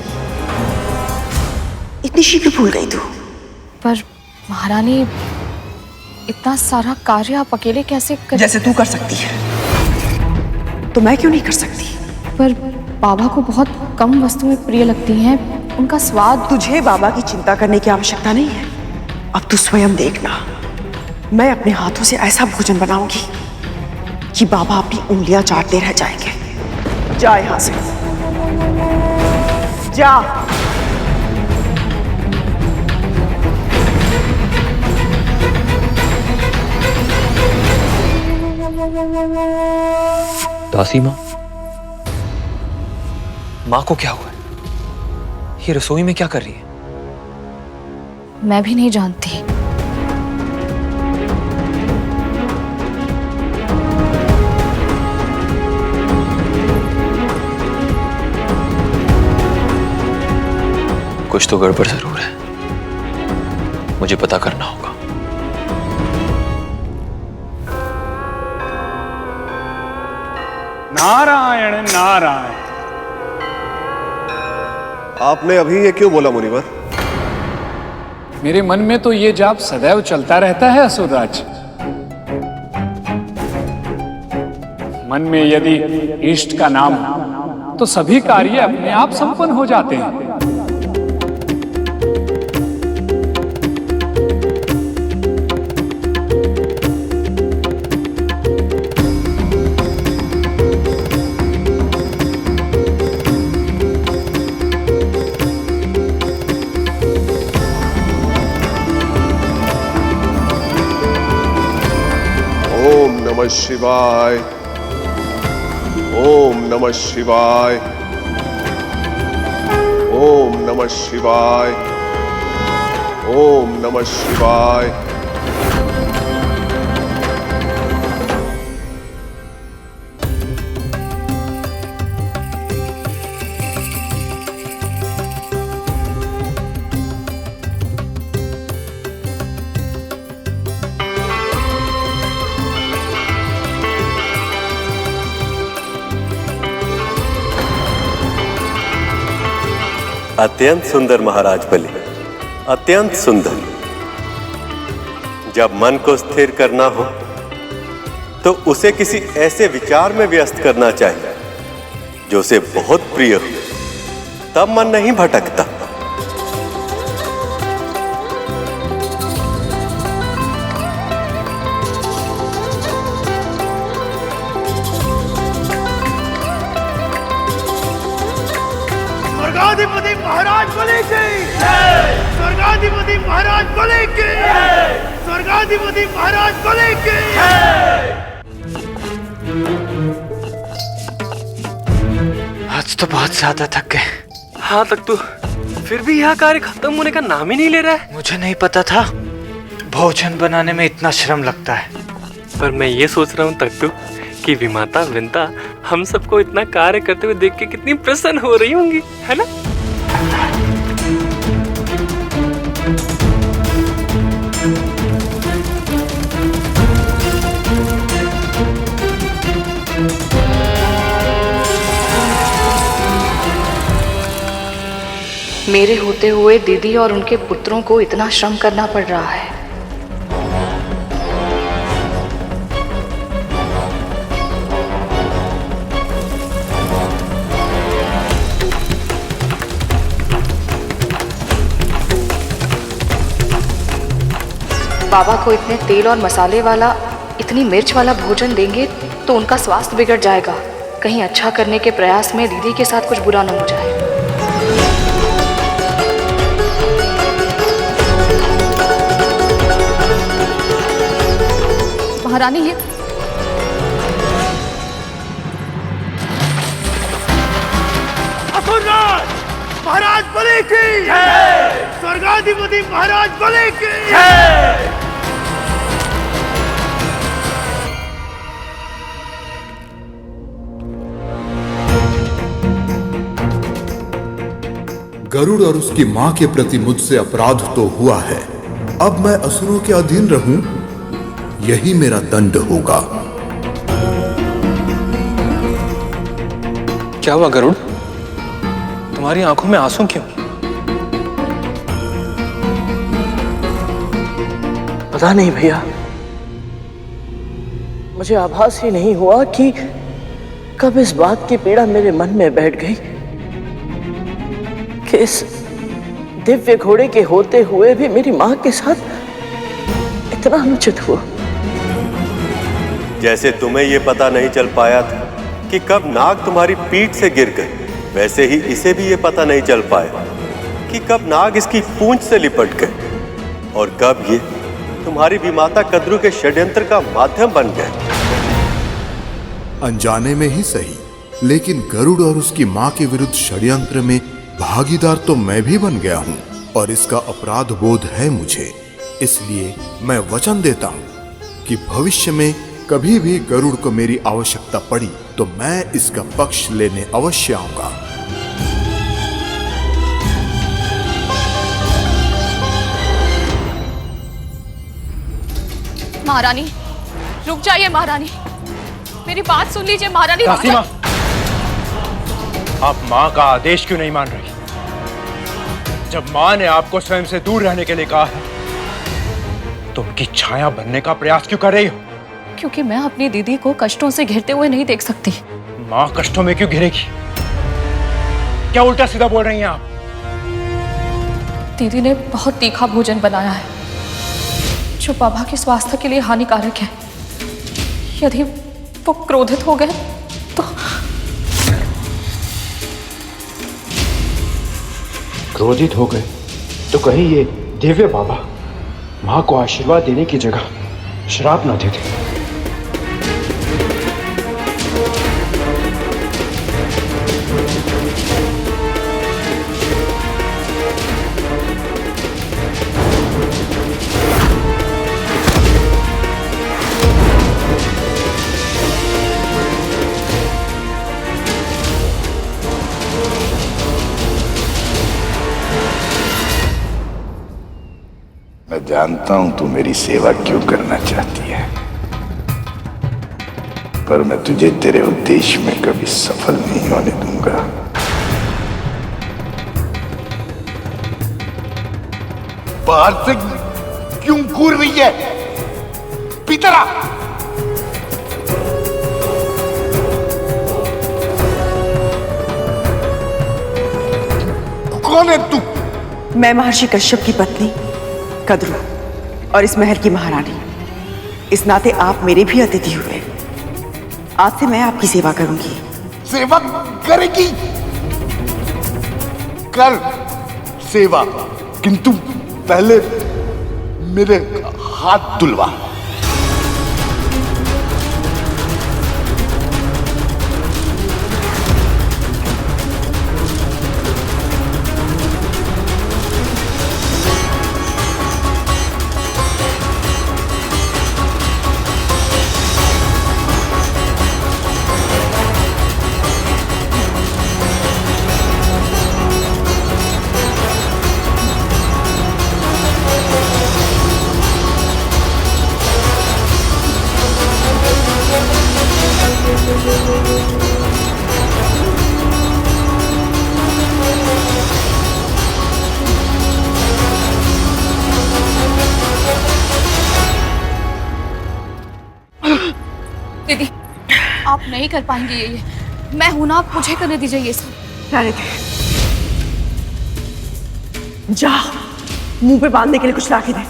इतनी शीघ्र भूल गई तू? पर महारानी, इतना सारा कार्य आप अकेले कैसे कर? जैसे तू कर सकती है तो मैं क्यों नहीं कर सकती? पर बाबा को बहुत कम वस्तुएं प्रिय लगती हैं, उनका स्वाद। तुझे बाबा की चिंता करने की आवश्यकता नहीं है। अब तू स्वयं देखना, मैं अपने हाथों से ऐसा भोजन बनाऊंगी कि बाबा अपनी उंगलियां चाटते रह जाएंगे। जा यहां से, जा। दासी माँ, माँ को क्या हुआ है? ये रसोई में क्या कर रही है? मैं भी नहीं जानती। कुछ तो गड़बड़ जरूर है, मुझे पता करना होगा। नारायण नारायण। आपने अभी ये क्यों बोला मुनिवर? मेरे मन में तो ये जाप सदैव चलता रहता है असुरराज। मन में यदि इष्ट का नाम हो तो सभी कार्य अपने आप संपन्न हो जाते हैं। ओम नमः शिवाय, ओम नमः शिवाय, ओम नमः शिवाय, ओम नमः शिवाय। अत्यंत सुंदर महाराज बलि, अत्यंत सुंदर। जब मन को स्थिर करना हो तो उसे किसी ऐसे विचार में व्यस्त करना चाहिए जो उसे बहुत प्रिय हो, तब मन नहीं भटकता। स्वर्गाधिपति महाराज बलि की जय, स्वर्गाधिपति महाराज बलि की जय, स्वर्गाधिपति महाराज बलि की जय। आज तो बहुत ज्यादा थक गए। हाँ तक तू फिर भी यह कार्य खत्म होने का नाम ही नहीं ले रहा है। मुझे नहीं पता था भोजन बनाने में इतना श्रम लगता है। पर मैं ये सोच रहा हूँ तक तू कि विमाता विंता हम सबको इतना कार्य करते हुए देख के कितनी प्रसन्न हो रही होंगी, है ना? मेरे होते हुए दीदी और उनके पुत्रों को इतना श्रम करना पड़ रहा है। बाबा को इतने तेल और मसाले वाला, इतनी मिर्च वाला भोजन देंगे तो उनका स्वास्थ्य बिगड़ जाएगा। कहीं अच्छा करने के प्रयास में दीदी के साथ कुछ बुरा न हो जाए। महारानी ये असुरराज महाराज बलि की जय, स्वर्गाधिपति महाराज बलि की जय। गरुड़ और उसकी मां के प्रति मुझसे अपराध तो हुआ है, अब मैं असुरों के अधीन रहूं, यही मेरा दंड होगा। क्या हुआ गरुड़? तुम्हारी आंखों में आंसू क्यों? पता नहीं भैया, मुझे आभास ही नहीं हुआ कि कब इस बात की पीड़ा मेरे मन में बैठ गई कि इस दिव्य घोड़े के होते हुए भी मेरी मां के साथ इतना अनुचित हुआ। जैसे तुम्हें यह पता नहीं चल पाया था कि कब नाग तुम्हारी पीठ से गिर गए, वैसे ही इसे भी यह पता नहीं चल पाया कि कब नाग इसकी पूंछ से लिपट गए और कब ये तुम्हारी विमाता कद्रू के षड्यंत्र का माध्यम बन गए। अनजाने में ही सही, लेकिन गरुड़ और उसकी मां के विरुद्ध षड्यंत्र में भागीदार तो मैं भी बन गया हूं और इसका अपराध बोध है मुझे। इसलिए मैं वचन देता हूं कि भविष्य में कभी भी गरुड़ को मेरी आवश्यकता पड़ी तो मैं इसका पक्ष लेने अवश्य आऊंगा। महारानी रुक जाइए, महारानी मेरी बात सुन लीजिए। महारानी कासिमा, आप माँ का आदेश क्यों नहीं मान रही? जब माँ ने आपको स्वयं से दूर रहने के लिए कहा है तो उनकी छाया बनने का प्रयास क्यों कर रही हो? क्योंकि मैं अपनी दीदी को कष्टों से घिरते हुए नहीं देख सकती। माँ कष्टों में क्यों घिरेगी? क्या उल्टा सीधा बोल रही हैं आप? दीदी ने बहुत तीखा भोजन बनाया है जो बाबा के स्वास्थ्य के लिए हानिकारक है। यदि वो क्रोधित हो गए तो क्रोधित हो गए तो कहीं ये दिव्य बाबा माँ को आशीर्वाद देने की जगह श्राप न देते। मैं जानता हूं तू मेरी सेवा क्यों करना चाहती है, पर मैं तुझे तेरे उद्देश्य में कभी सफल नहीं होने दूंगा। बाहर से क्यों घूर रही है? पीतरा, कौन है तू? मैं महर्षि कश्यप की पत्नी कद्रू और इस महल की महारानी। इस नाते आप मेरे भी अतिथि हुए। आज से मैं आपकी सेवा करूंगी। सेवा करेगी? कर सेवा, किंतु पहले मेरे हाथ धुलवा। दीदी आप नहीं कर पाएंगे ये मैं हूं ना, आप मुझे करने दीजिए ये सब। रहने दे, जा मुंह पे बांधने के लिए कुछ ला के दे।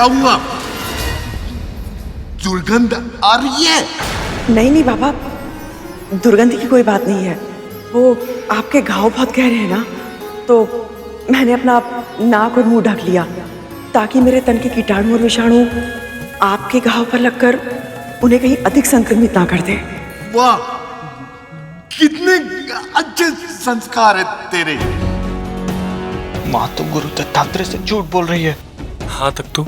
आऊंगा। दुर्गंध आ रही है। नहीं नहीं बाबा, दुर्गंध की कोई बात नहीं है। वो आपके घाव बहुत गहरे हैं ना, तो मैंने अपना नाक और मुंह ढक लिया ताकि मेरे तन के कीटाणु और विषाणु आपके घाव पर लगकर उन्हें कहीं अधिक संक्रमित ना कर दे। वाह, कितने अच्छे संस्कार है तेरे। माँ तो गुरु दत्तात्रेय से झूठ बोल रही है। हाँ तक तू,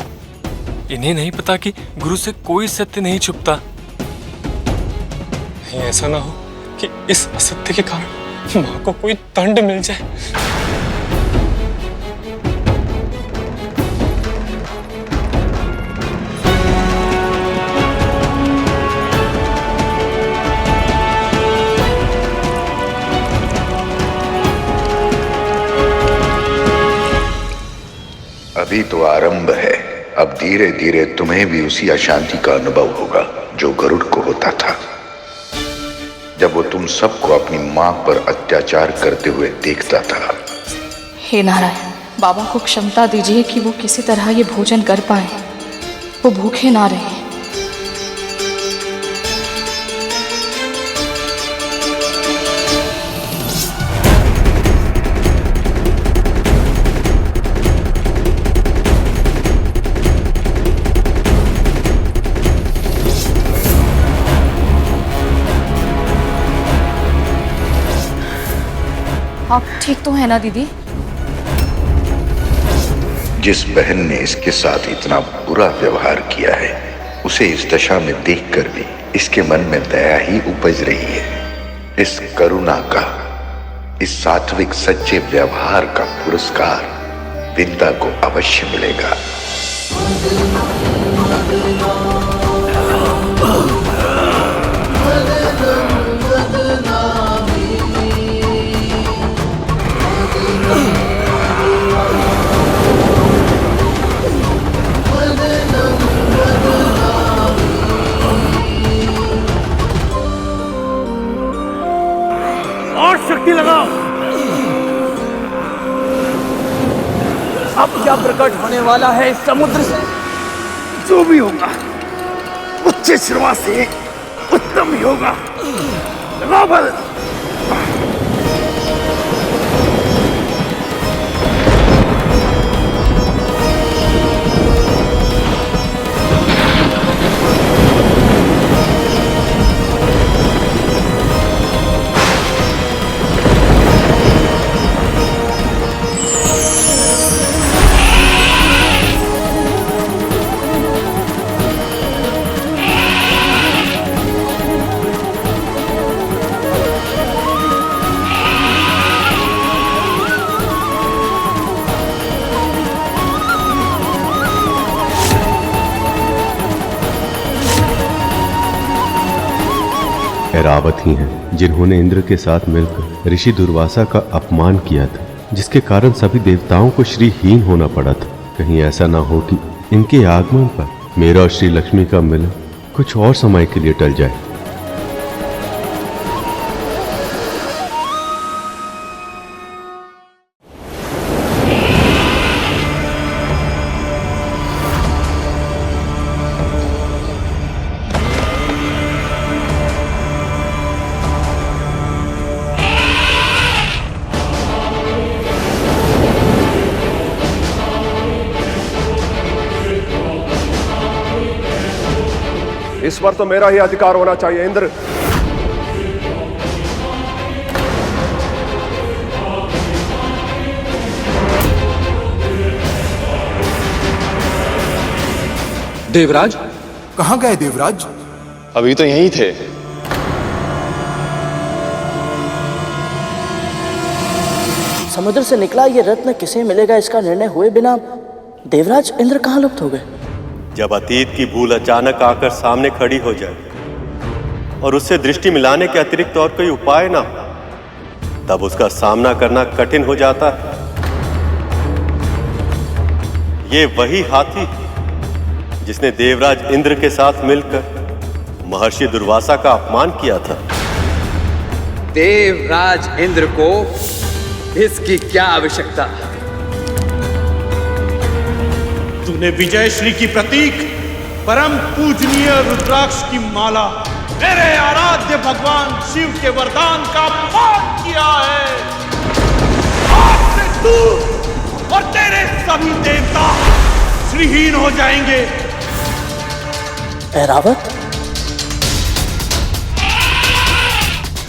इन्हें नहीं पता कि गुरु से कोई सत्य नहीं छुपता। ऐसा ना हो कि इस असत्य के कारण माँ को कोई दंड मिल जाए। अभी तो आरंभ है। अब धीरे धीरे तुम्हें भी उसी अशांति का अनुभव होगा जो गरुड़ को होता था, जब वो तुम सबको अपनी मां पर अत्याचार करते हुए देखता था। हे नारायण, बाबा को क्षमता दीजिए कि वो किसी तरह ये भोजन कर पाए, वो भूखे ना रहे। आप ठीक तो है ना दीदी? जिस बहन ने इसके साथ इतना बुरा व्यवहार किया है, उसे इस दशा में देखकर भी इसके मन में दया ही उपज रही है। इस करुणा का, इस सात्विक सच्चे व्यवहार का पुरस्कार विंता को अवश्य मिलेगा। और शक्ति लगाओ। अब क्या प्रकट होने वाला है इस समुद्र से? जो भी होगा उच्च श्रवा से उत्तम ही होगा। लगाओ बल। ऐरावत ही हैं जिन्होंने इंद्र के साथ मिलकर ऋषि दुर्वासा का अपमान किया था, जिसके कारण सभी देवताओं को श्रीहीन होना पड़ा था। कहीं ऐसा ना हो कि इनके आगमन पर मेरा और श्री लक्ष्मी का मिलन कुछ और समय के लिए टल जाए। इस बार तो मेरा ही अधिकार होना चाहिए इंद्र। देवराज, कहां गए देवराज? अभी तो यहीं थे। समुद्र से निकला ये रत्न किसे मिलेगा, इसका निर्णय हुए बिना देवराज इंद्र कहां लुप्त हो गए? जब अतीत की भूल अचानक आकर सामने खड़ी हो जाए और उससे दृष्टि मिलाने के अतिरिक्त और कोई उपाय ना, तब उसका सामना करना कठिन हो जाता है। ये वही हाथी जिसने देवराज इंद्र के साथ मिलकर महर्षि दुर्वासा का अपमान किया था। देवराज इंद्र को इसकी क्या आवश्यकता? तूने विजय श्री की प्रतीक परम पूजनीय रुद्राक्ष की माला मेरे आराध्य भगवान शिव के वरदान का अपमान किया है। आज से तू और तेरे सभी देवता श्रीहीन हो जाएंगे। ऐरावत?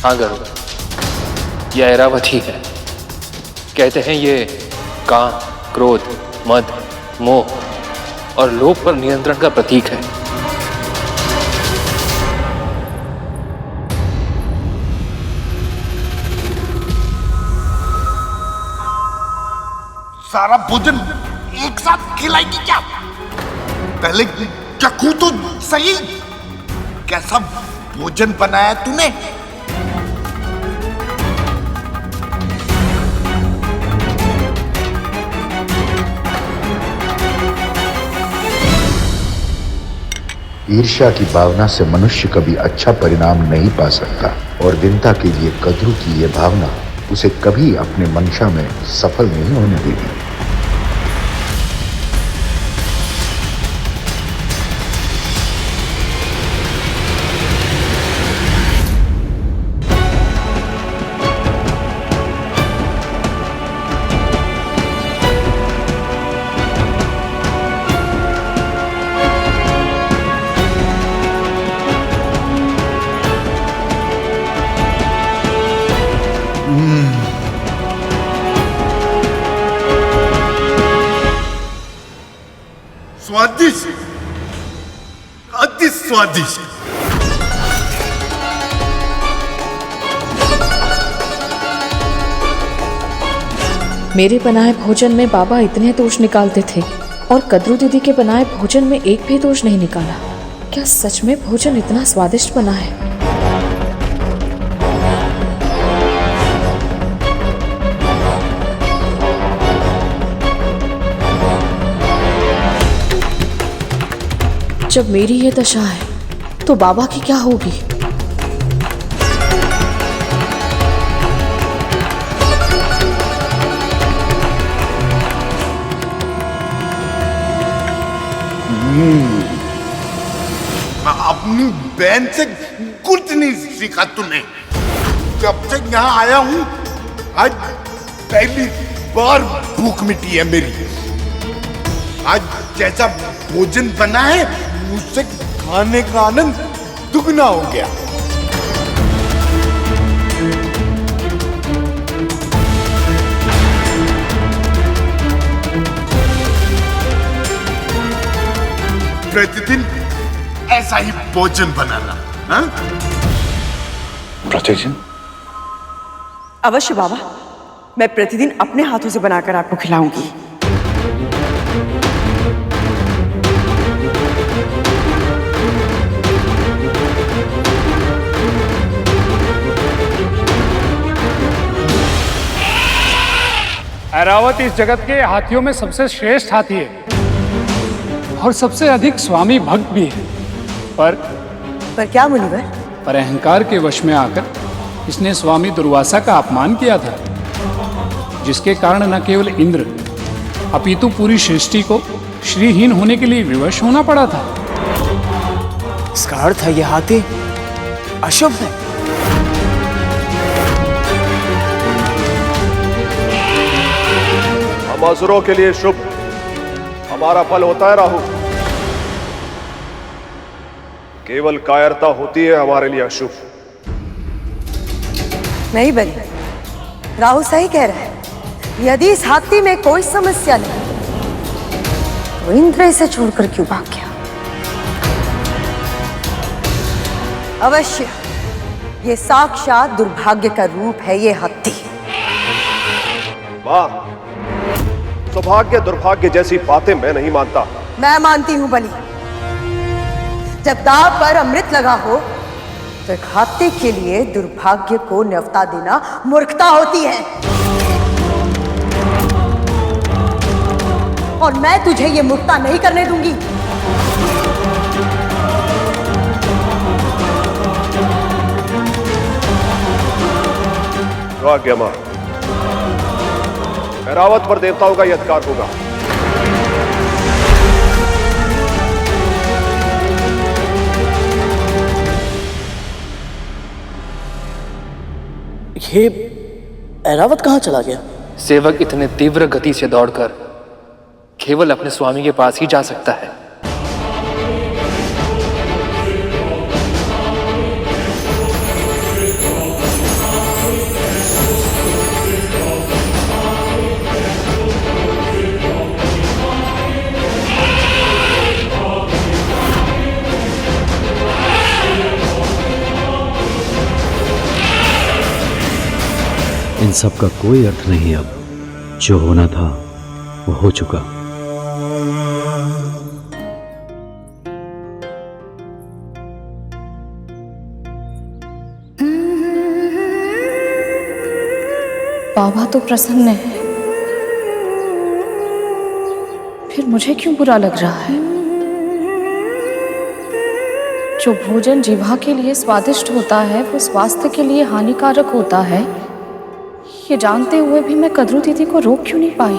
हाँ गरुड़, यह ऐरावत ही है। कहते हैं ये काम, क्रोध, मद, मोह और लोभ पर नियंत्रण का प्रतीक है। सारा भोजन एक साथ खिलाएगी क्या? पहले चखू तो सही, कैसा भोजन बनाया तूने? ईर्ष्या की भावना से मनुष्य कभी अच्छा परिणाम नहीं पा सकता और दीनता के लिए कद्रू की यह भावना उसे कभी अपने मंशा में सफल नहीं होने देगी। स्वादिष्ट, अति स्वादिष्ट। मेरे बनाए भोजन में बाबा इतने दोष निकालते थे और कद्रू दीदी के बनाए भोजन में एक भी दोष नहीं निकाला। क्या सच में भोजन इतना स्वादिष्ट बना है? जब मेरी ये दशा है तो बाबा की क्या होगी? अपनी बहन से कुछ नहीं सीखा तूने। जब से यहाँ आया हूँ आज पहली बार भूख मिटी है मेरी। आज जैसा भोजन बना है मुझसे खाने का आनंद दुगना हो गया। प्रतिदिन ऐसा ही भोजन बनाना। हाँ? प्रतिदिन? अवश्य बाबा, मैं प्रतिदिन अपने हाथों से बनाकर आपको खिलाऊंगी। ऐरावत इस जगत के हाथियों में सबसे श्रेष्ठ हाथी है और सबसे अधिक स्वामी भक्त भी है। पर क्या मुनिवर? पर अहंकार के वश में आकर इसने स्वामी दुर्वासा का अपमान किया था, जिसके कारण न केवल इंद्र अपितु पूरी सृष्टि को श्रीहीन होने के लिए विवश होना पड़ा था। इसका अर्थ है यह हाथी अशुभ है। हम असुरों के लिए शुभ, हमारा फल होता है राहु। केवल कायरता होती है हमारे लिए अशुभ। नहीं बनी, राहु सही कह रहा है। यदि इस हाथी में कोई समस्या नहीं तो इंद्र इसे छोड़कर क्यों भाग गया? अवश्य ये साक्षात दुर्भाग्य का रूप है ये हाथी। वाह, सौभाग्य दुर्भाग्य जैसी बातें मैं नहीं मानता। मैं मानती हूं बनी। जब दांव पर अमृत लगा हो तो एक हाथी के लिए दुर्भाग्य को न्यौता देना मूर्खता होती है। और मैं तुझे ये मूर्खता नहीं करने दूंगी। आज्ञा मां, ऐरावत पर देवताओं का यह अधिकार होगा। ये ऐरावत कहाँ चला गया? सेवक इतने तीव्र गति से दौड़कर केवल अपने स्वामी के पास ही जा सकता है। इन सब का कोई अर्थ नहीं। अब जो होना था वो हो चुका। बाबा तो प्रसन्न है, फिर मुझे क्यों बुरा लग रहा है? जो भोजन जीवा के लिए स्वादिष्ट होता है वो स्वास्थ्य के लिए हानिकारक होता है, ये जानते हुए भी मैं कद्रू दीदी को रोक क्यों नहीं पाई?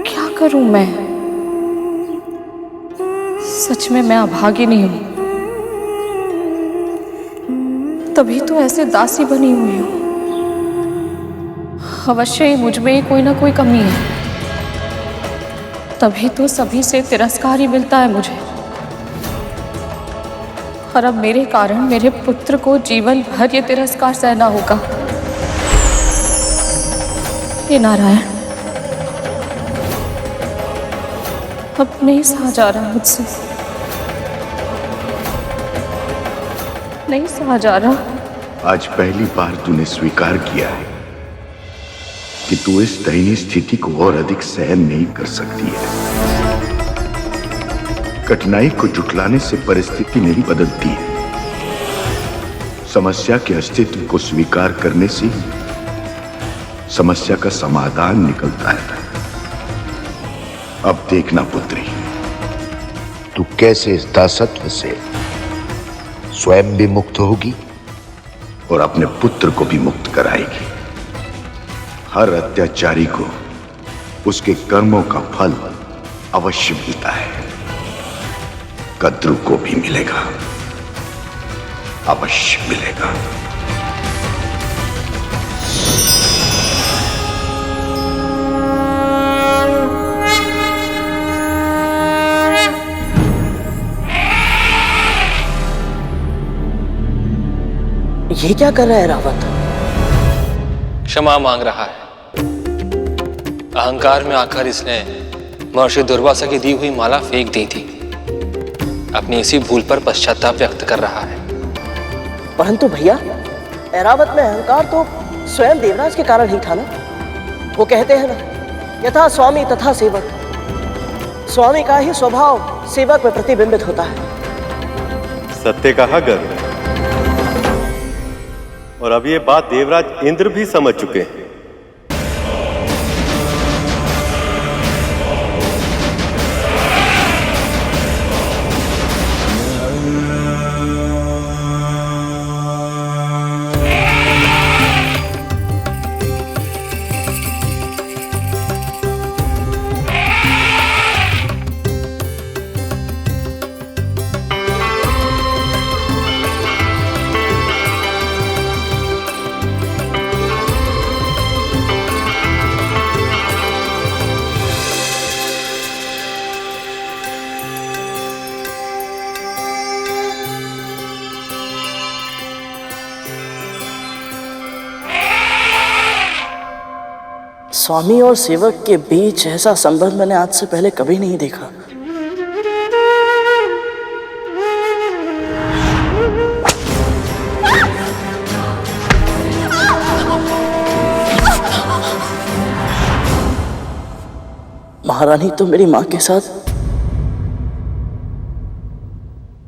क्या करूं मैं? सच में मैं अभागिनी हूं, तभी तो ऐसे दासी बनी हुई हूं। अवश्य ही मुझ में कोई ना कोई कमी है, तभी तो सभी से तिरस्कार ही मिलता है मुझे। और अब मेरे कारण मेरे पुत्र को जीवन भर ये तिरस्कार सहना होगा। हे नारायण, अब नहीं सहा जा रहा मुझसे, नहीं सहा जा रहा। आज पहली बार तूने स्वीकार किया है कि तू इस दयनीय स्थिति को और अधिक सहन नहीं कर सकती है। कठिनाई को जुटलाने से परिस्थिति नहीं बदलती है, समस्या के अस्तित्व को स्वीकार करने से समस्या का समाधान निकलता है। अब देखना पुत्री, तू कैसे इस दासत्व से स्वयं भी मुक्त होगी और अपने पुत्र को भी मुक्त कराएगी। हर अत्याचारी को उसके कर्मों का फल अवश्य मिलता है, कद्रू को भी मिलेगा, अवश्य मिलेगा। ये क्या कर रहा है रावत? क्षमा मांग रहा है। अहंकार में आकर इसने महर्षि दुर्वासा की दी हुई माला फेंक दी थी। अपनी इसी भूल पर पश्चाताप व्यक्त कर रहा है। परंतु भैया, ऐरावत में अहंकार तो स्वयं देवराज के कारण ही था ना। वो कहते हैं ना, यथा स्वामी तथा सेवक। स्वामी का ही स्वभाव सेवक में प्रतिबिंबित होता है। सत्य कहा गर्व। और अब ये बात देवराज इंद्र भी समझ चुके हैं। स्वामी और सेवक के बीच ऐसा संबंध मैंने आज से पहले कभी नहीं देखा। महारानी तो मेरी मां के साथ।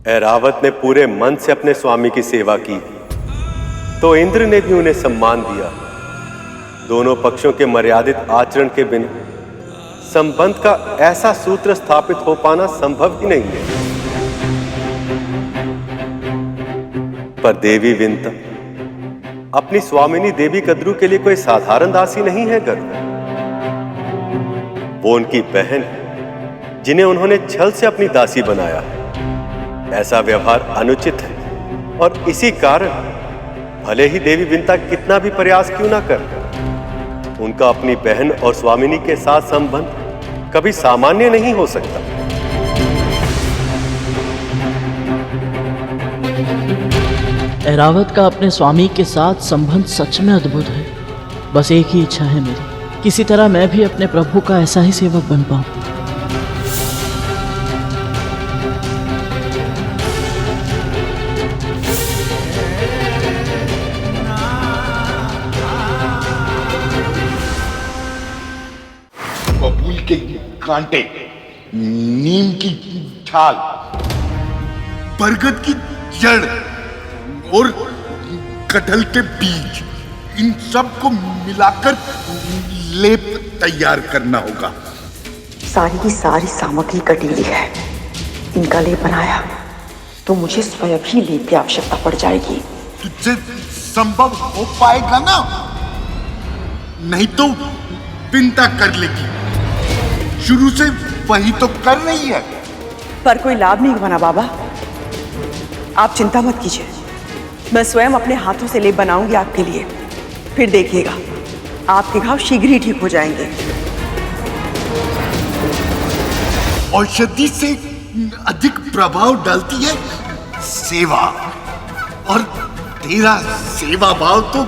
ऐरावत ने पूरे मन से अपने स्वामी की सेवा की, तो इंद्र ने भी उन्हें सम्मान दिया। दोनों पक्षों के मर्यादित आचरण के बिना संबंध का ऐसा सूत्र स्थापित हो पाना संभव ही नहीं है। पर देवी विंता अपनी स्वामिनी देवी कद्रू के लिए कोई साधारण दासी नहीं है गर्व। वो उनकी बहन है, जिन्हें उन्होंने छल से अपनी दासी बनाया है। ऐसा व्यवहार अनुचित है और इसी कारण भले ही देवी विंता कितना भी प्रयास क्यों ना कर, उनका अपनी बहन और स्वामिनी के साथ संबंध कभी सामान्य नहीं हो सकता। ऐरावत का अपने स्वामी के साथ संबंध सच में अद्भुत है। बस एक ही इच्छा है मेरी, किसी तरह मैं भी अपने प्रभु का ऐसा ही सेवक बन पाऊं। बबूल के कांटे, नीम की छाल, बरगद की जड़ और कटहल के बीज, इन सब को मिलाकर लेप तैयार करना होगा। सारी की सारी सामग्री कटीली है। इनका लेप बनाया तो मुझे स्वयं ही लेप की आवश्यकता पड़ जाएगी। तुझसे संभव हो पाएगा ना? नहीं तो विंता कर लेगी। शुरू से वही तो कर रही है। पर कोई लाभ नहीं बना बाबा। आप चिंता मत कीजिए, मैं स्वयं अपने हाथों से लेप बनाऊंगी आपके लिए। फिर देखिएगा, आपके घाव शीघ्र ही ठीक हो जाएंगे। औषधि से अधिक प्रभाव डालती है सेवा, और तेरा सेवा भाव तो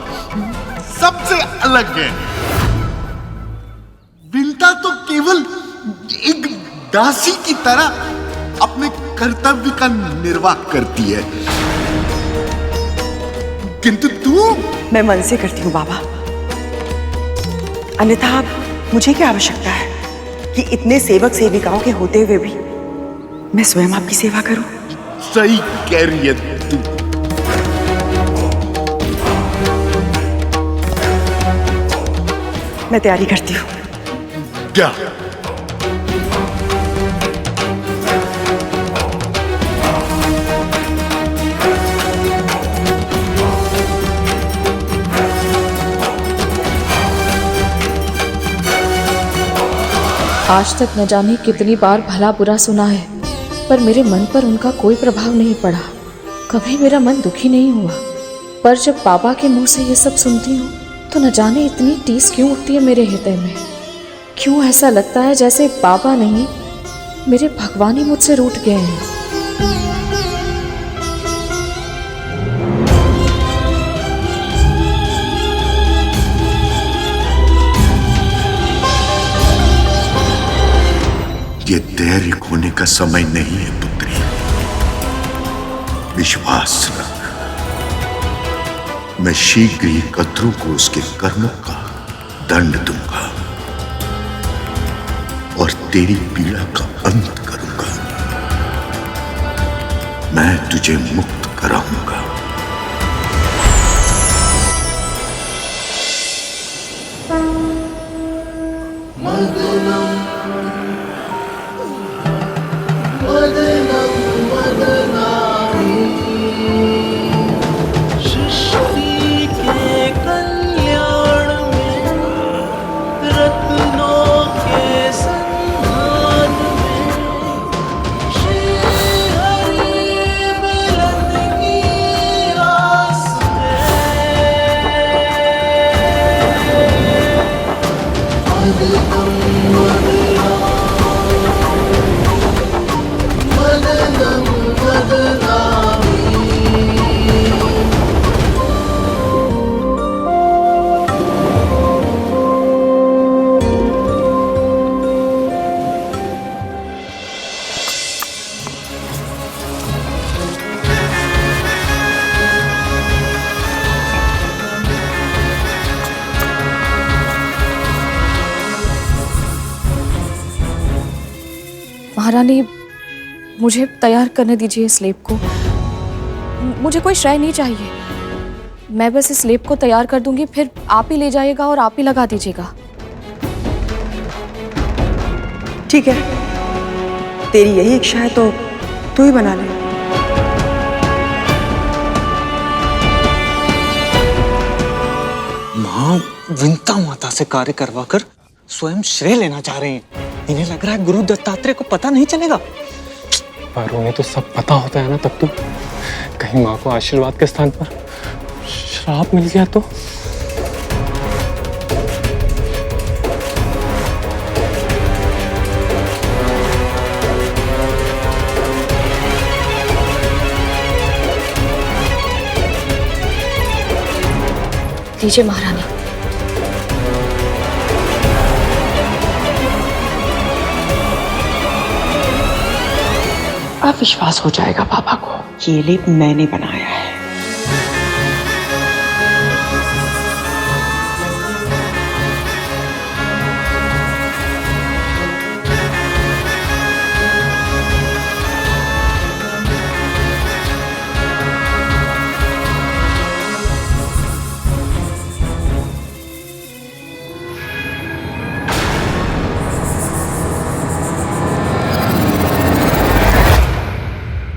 सबसे अलग है। विंता तो केवल एक दासी की तरह अपने कर्तव्य का निर्वाह करती है, किंतु तू। मैं मन से करती हूँ बाबा, अन्यथा मुझे क्या आवश्यकता है कि इतने सेवक सेविकाओं के होते हुए भी मैं स्वयं आपकी सेवा करूं? सही कह रही है तू। मैं तैयारी करती हूँ। क्या? आज तक न जाने कितनी बार भला बुरा सुना है, पर मेरे मन पर उनका कोई प्रभाव नहीं पड़ा। कभी मेरा मन दुखी नहीं हुआ, पर जब बाबा के मुंह से ये सब सुनती हूँ तो न जाने इतनी टीस क्यों उठती है मेरे हृदय में। क्यों ऐसा लगता है जैसे बाबा नहीं, मेरे भगवान ही मुझसे रूठ गए हैं। ये धैर्य खोने का समय नहीं है पुत्री। विश्वास रख, मैं शीघ्र ही कद्रू को उसके कर्मों का दंड दूंगा और तेरी पीड़ा का अंत करूंगा। मैं तुझे मुक्त कराऊंगा। महारानी, मुझे तैयार करने दीजिए इस लेप को। मुझे कोई श्रेय नहीं चाहिए, मैं बस इस लेप को तैयार कर दूंगी, फिर आप ही ले जाइएगा और आप ही लगा दीजिएगा। ठीक है, तेरी यही इच्छा है तो तू ही बना ले। माँ विंता माता से कार्य करवाकर स्वयं श्रेय लेना चाह रहे हैं। इन्हें लग रहा है गुरु दत्तात्रेय को पता नहीं चलेगा। पर उन्हें तो सब पता होता है ना, तब तो कहीं माँ को आशीर्वाद के स्थान पर श्राप मिल गया तो। लीजिए महारानी। अब विश्वास हो जाएगा बाबा को, ये लेप मैंने बनाया है।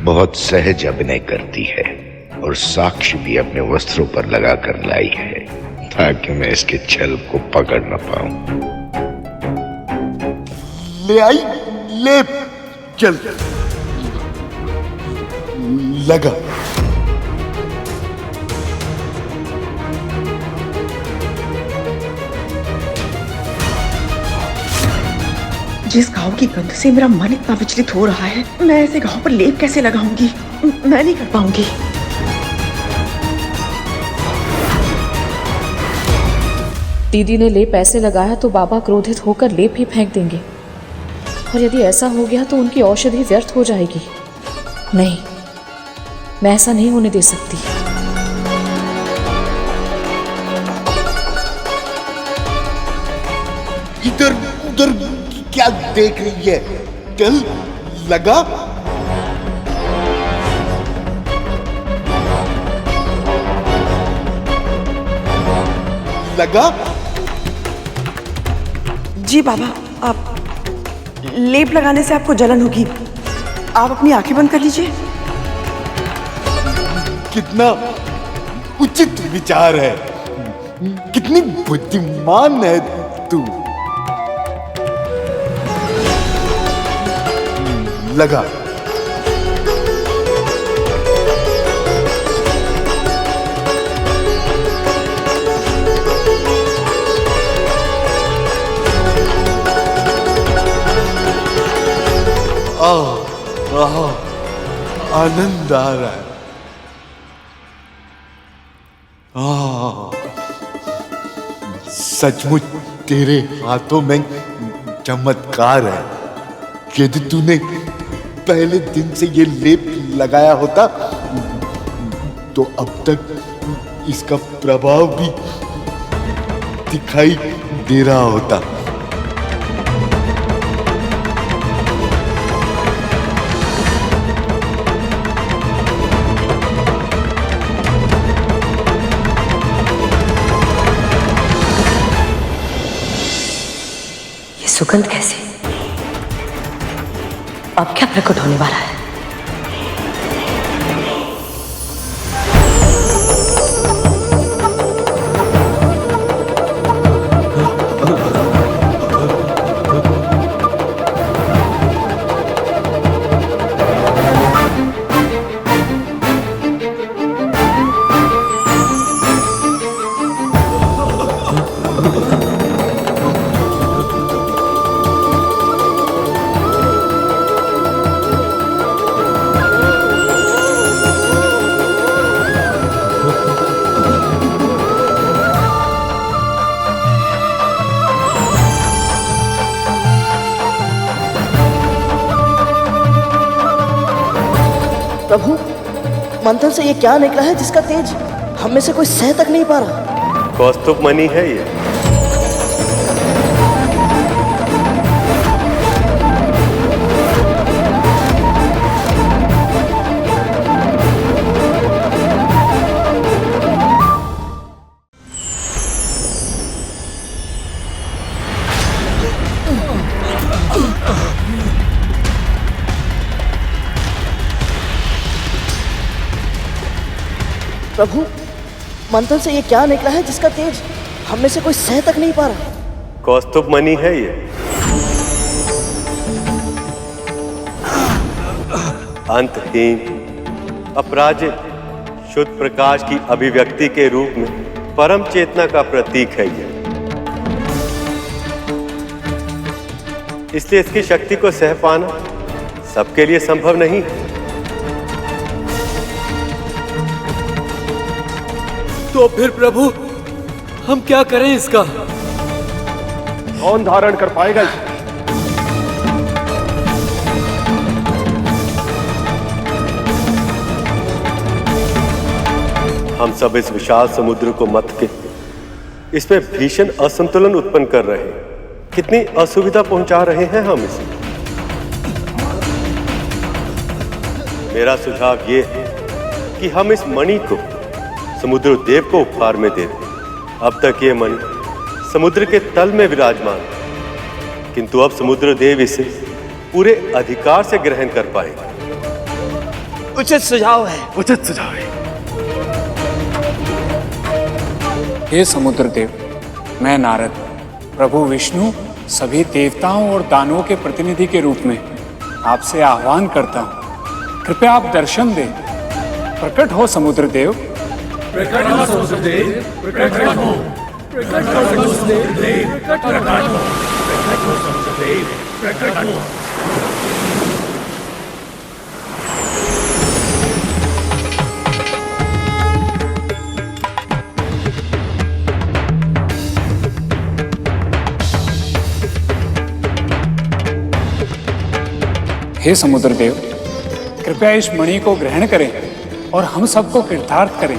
बहुत सहज अभिनय करती है और साक्ष्य भी अपने वस्त्रों पर लगाकर लाई है ताकि मैं इसके छल को पकड़ न पाऊं। ले आई ले, चल लगा। जिस घाव की गंध से मेरा मन इतना विचलित हो रहा है, मैं ऐसे घाव पर लेप कैसे लगाऊंगी? मैं नहीं कर पाऊंगी। दीदी ने लेप ऐसे लगाया तो बाबा क्रोधित होकर लेप ही फेंक देंगे, और यदि ऐसा हो गया तो उनकी औषधि व्यर्थ हो जाएगी। नहीं, मैं ऐसा नहीं होने दे सकती। इधर उधर क्या देख रही है? चल लगा। लगा। जी बाबा, आप लेप लगाने से आपको जलन होगी, आप अपनी आंखें बंद कर लीजिए। कितना उचित विचार है, कितनी बुद्धिमान है तू। लगा। आनंद आ रहा है। सचमुच तेरे हाथों में चमत्कार है। यदि तूने पहले दिन से ये लेप लगाया होता तो अब तक इसका प्रभाव भी दिखाई दे रहा होता। ये सुगंध कैसे? अब क्या प्रकट होने वाला है? प्रभु, मंथन से ये क्या निकला है जिसका तेज हम में से कोई सह तक नहीं पा रहा? कौस्तुभ मणि है ये। प्रभु, मंथन से ये क्या निकला है जिसका तेज हम में से कोई सह तक नहीं पा रहा? कौस्तुभ मणि है ये। अंतहीन, अपराजित, शुद्ध प्रकाश की अभिव्यक्ति के रूप में परम चेतना का प्रतीक है यह। इसलिए इसकी शक्ति को सह पाना सबके लिए संभव नहीं है। तो फिर प्रभु हम क्या करें इसका? कौन धारण कर पाएगा इसे? हम सब इस विशाल समुद्र को मथ के इसमें भीषण असंतुलन उत्पन्न कर रहे हैं। कितनी असुविधा पहुंचा रहे हैं हम इसे। मेरा सुझाव ये है कि हम इस मणि को समुद्र देव को उपहार में दे दें। अब तक ये मणि समुद्र के तल में विराजमान, किंतु अब समुद्र देव इसे पूरे अधिकार से ग्रहण कर पाएगा। उचित सुझाव है। उचित सुझाव है। हे समुद्र देव, मैं नारद प्रभु विष्णु सभी देवताओं और दानवों के प्रतिनिधि के रूप में आपसे आह्वान करता हूँ। कृपया आप दर्शन दें। प्रकट हो समुद्र देव। प्रकट हो समुद्र देव, प्रकट हो, प्रकट हो समुद्र देव, प्रकट हो, प्रकट हो समुद्र देव, प्रकट हो। हे समुद्र देव, कृपया इस मणि को ग्रहण करें और हम सबको कृतार्थ करें।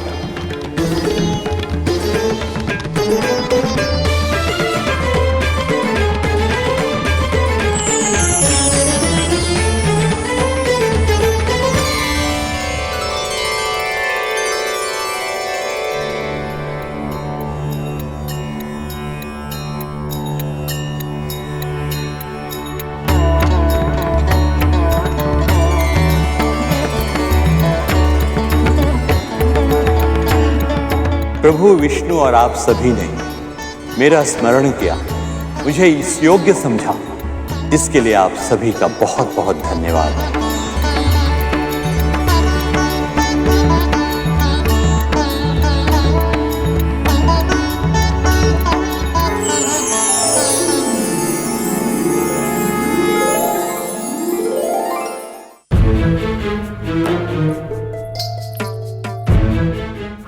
प्रभु विष्णु और आप सभी ने मेरा स्मरण किया, मुझे इस योग्य समझा, इसके लिए आप सभी का बहुत बहुत धन्यवाद।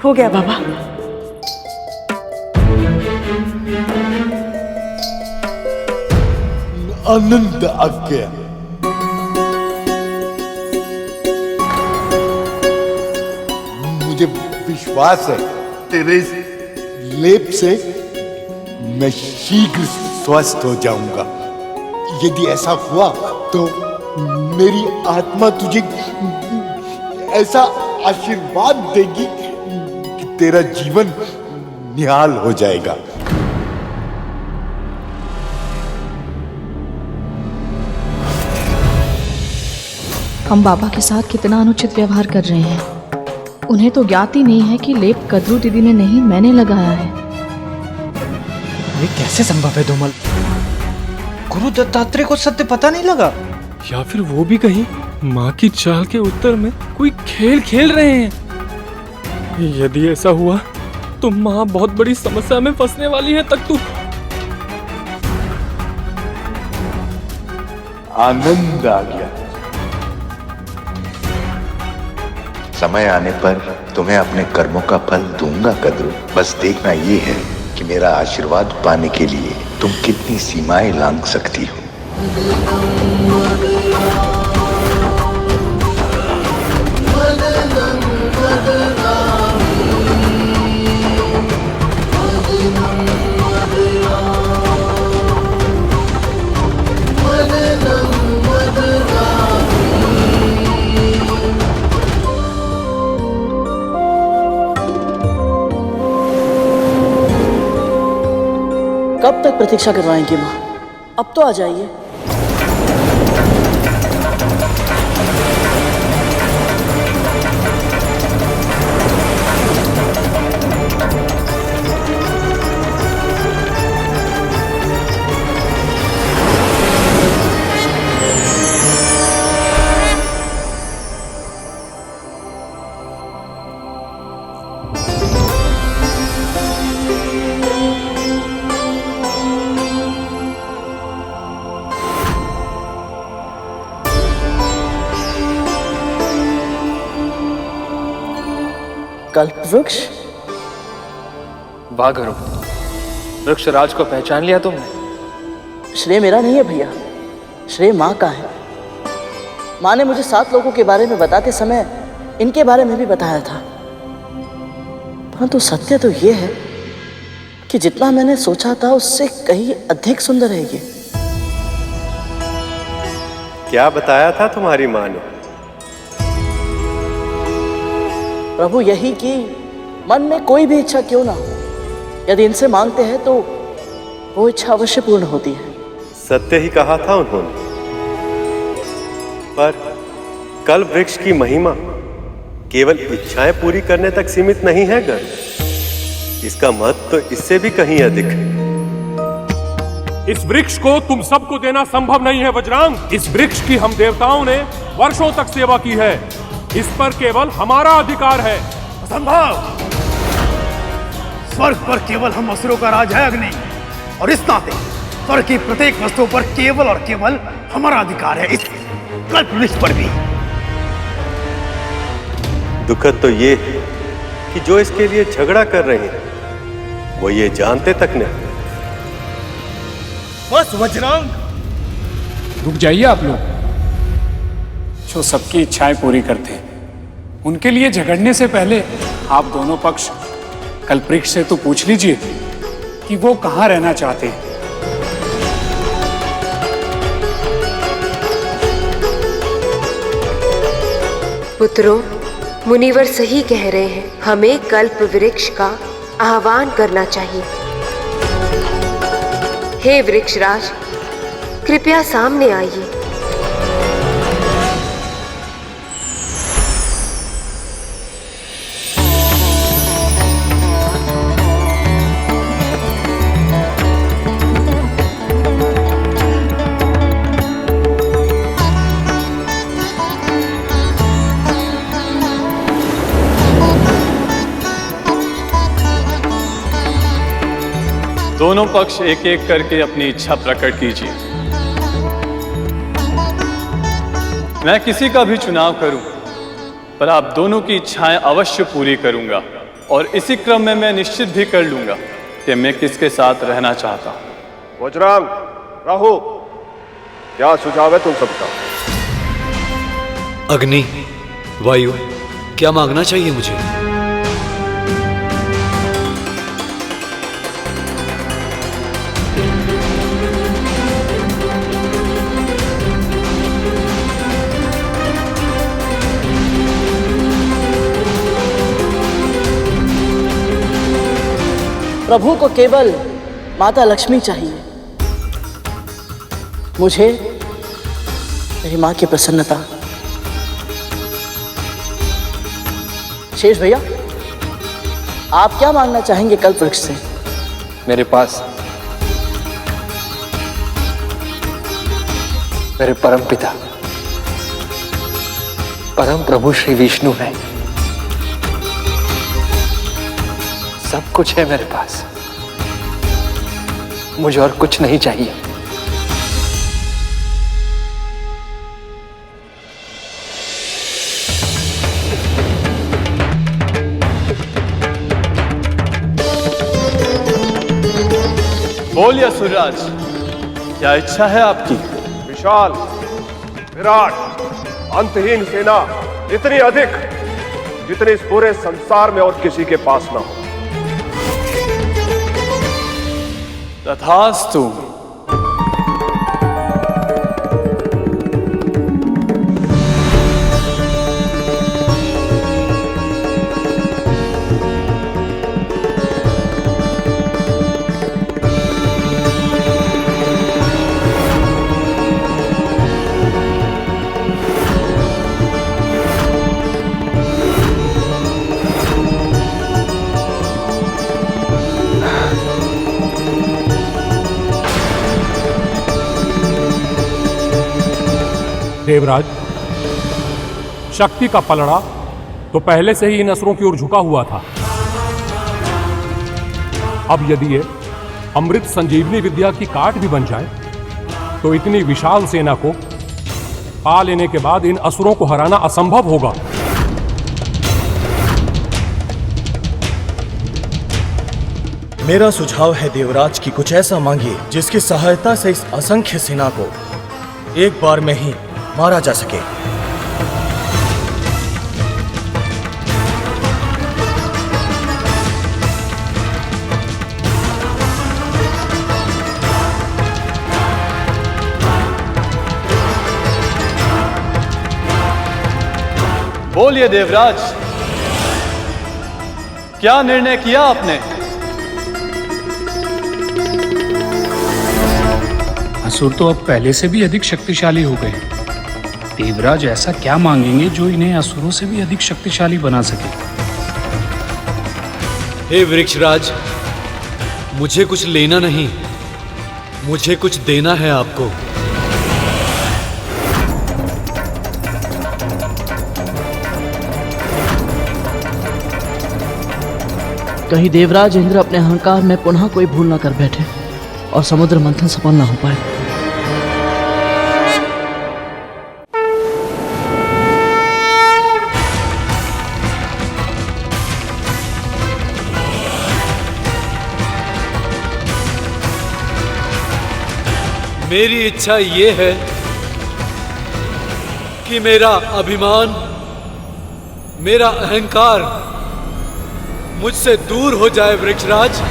हो गया बाबा। आनंद आ गया। मुझे विश्वास है तेरे इस लेप से मैं शीघ्र स्वस्थ हो जाऊंगा। यदि ऐसा हुआ तो मेरी आत्मा तुझे ऐसा आशीर्वाद देगी कि तेरा जीवन निहाल हो जाएगा। हम बाबा के साथ कितना अनुचित व्यवहार कर रहे हैं। उन्हें तो ज्ञात ही नहीं है कि लेप कद्रू दीदी ने नहीं, मैंने लगाया है। ये कैसे संभव है धूमल? गुरु दत्तात्रेय को सत्य पता नहीं लगा? या फिर वो भी कहीं माँ की चाल के उत्तर में कोई खेल खेल रहे हैं। यदि ऐसा हुआ तो माँ बहुत बड़ी समस्या में फंसने वाली है। तक तू आनंद आ गया। समय आने पर तुम्हें अपने कर्मों का फल दूंगा कद्रू। बस देखना ये है कि मेरा आशीर्वाद पाने के लिए तुम कितनी सीमाएं लांघ सकती हो। कब तक प्रतीक्षा करवाएंगी माँ? अब तो आ जाइए। कल्प वृक्ष? वाह गुरु, वृक्षराज को पहचान लिया तुमने? श्रेय मेरा नहीं है भैया, श्रेय माँ का है। माँ ने मुझे 7 लोगों के बारे में बताते समय इनके बारे में भी बताया था। परंतु सत्य तो ये है कि जितना मैंने सोचा था उससे कहीं अधिक सुंदर है ये। क्या बताया था तुम्हारी माँ ने? प्रभु यही कि मन में कोई भी इच्छा क्यों ना हो, यदि इनसे मांगते हैं तो वो इच्छा अवश्य पूर्ण होती है। सत्य ही कहा था उन्होंने। पर कल्प वृक्ष की महिमा केवल इच्छाएं पूरी करने तक सीमित नहीं है गण। इसका महत्व तो इससे भी कहीं अधिक है। इस वृक्ष को तुम सबको देना संभव नहीं है वज्रांग। इस वृक्ष की हम देवताओं ने वर्षों तक सेवा की है। इस पर केवल हमारा अधिकार है। असंभव। स्वर्ग पर केवल हम असुरों का राज है अग्नि, और इस नाते स्वर्ग की प्रत्येक वस्तु पर केवल और केवल हमारा अधिकार है, इस कल्प वृक्ष पर भी। दुखद तो ये है कि जो इसके लिए झगड़ा कर रहे हैं वो ये जानते तक नहीं। बस वज्रांग, रुक जाइए आप लोग। जो सबकी इच्छाएं पूरी करते हैं उनके लिए झगड़ने से पहले आप दोनों पक्ष कल्पवृक्ष से तो पूछ लीजिए कि वो कहाँ रहना चाहते हैं। पुत्रों, मुनिवर सही कह रहे हैं। हमें कल्प वृक्ष का आह्वान करना चाहिए। हे वृक्षराज, कृपया सामने आइए। दोनों पक्ष एक एक करके अपनी इच्छा प्रकट कीजिए। मैं किसी का भी चुनाव करूं, पर आप दोनों की इच्छाएं अवश्य पूरी करूंगा, और इसी क्रम में मैं निश्चित भी कर लूंगा कि मैं किसके साथ रहना चाहता हूं। वज्रांग, राहु, क्या सुझाव है तुम सबका? अग्नि, वायु, क्या मांगना चाहिए मुझे? प्रभु को केवल माता लक्ष्मी चाहिए। मुझे मेरी माँ की प्रसन्नता। शेष भैया, आप क्या मांगना चाहेंगे कल्प वृक्ष से? मेरे पास मेरे परम पिता, परम प्रभु श्री विष्णु है। सब कुछ है मेरे पास, मुझे और कुछ नहीं चाहिए। बोलिए असुरराज, क्या इच्छा है आपकी? विशाल, विराट, अंतहीन सेना, इतनी अधिक जितनी इस पूरे संसार में और किसी के पास ना हो। तथास्तु। देवराज, शक्ति का पलड़ा तो पहले से ही इन असुरों की ओर झुका हुआ था। अब यदि ये अमृत संजीवनी विद्या की काट भी बन जाए तो इतनी विशाल सेना को पा लेने के बाद इन असुरों को हराना असंभव होगा। मेरा सुझाव है देवराज की कुछ ऐसा मांगिए जिसकी सहायता से इस असंख्य सेना को एक बार में ही मारा जा सके। बोलिए देवराज, क्या निर्णय किया आपने? असुर तो अब पहले से भी अधिक शक्तिशाली हो गए। देवराज ऐसा क्या मांगेंगे जो इन्हें असुरों से भी अधिक शक्तिशाली बना सके? हे वृक्षराज, मुझे कुछ लेना नहीं, मुझे कुछ देना है आपको। कहीं देवराज इंद्र अपने अहंकार में पुनः कोई भूल न कर बैठे और समुद्र मंथन सफल न हो पाए। मेरी इच्छा ये है कि मेरा अभिमान, मेरा अहंकार मुझसे दूर हो जाए वृक्षराज।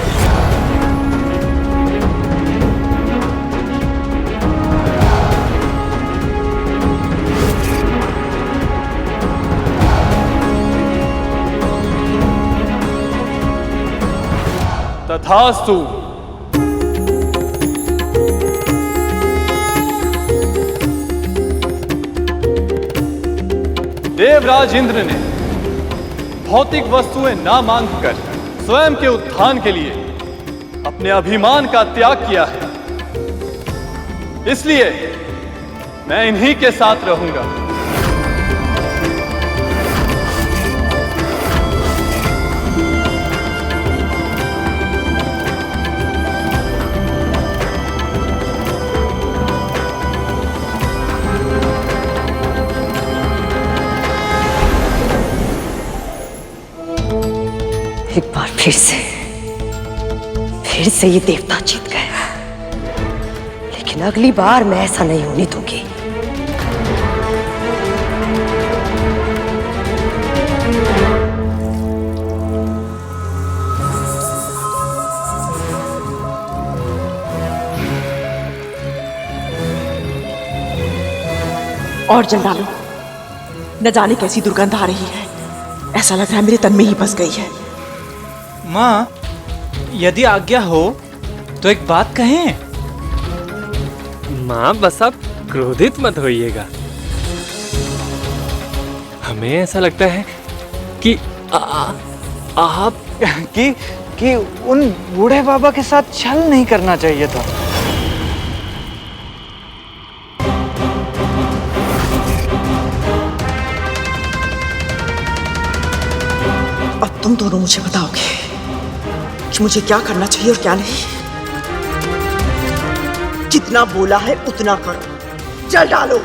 तथास्तु। देवराज इंद्र ने भौतिक वस्तुएं ना मांगकर स्वयं के उत्थान के लिए अपने अभिमान का त्याग किया है, इसलिए मैं इन्हीं के साथ रहूंगा। एक बार फिर से ये देवता जीत गए, लेकिन अगली बार मैं ऐसा नहीं होने दूंगी। और जंडालो, न जाने कैसी दुर्गंध आ रही है। ऐसा लग रहा है मेरे तन में ही बस गई है। माँ, यदि आज्ञा हो तो एक बात कहें। माँ बस आप क्रोधित मत होइएगा। हमें ऐसा लगता है कि आप कि उन बूढ़े बाबा के साथ छल नहीं करना चाहिए था। अब तुम दोनों मुझे बताओगे कि मुझे क्या करना चाहिए और क्या नहीं। जितना बोला है उतना करो, जल डालो।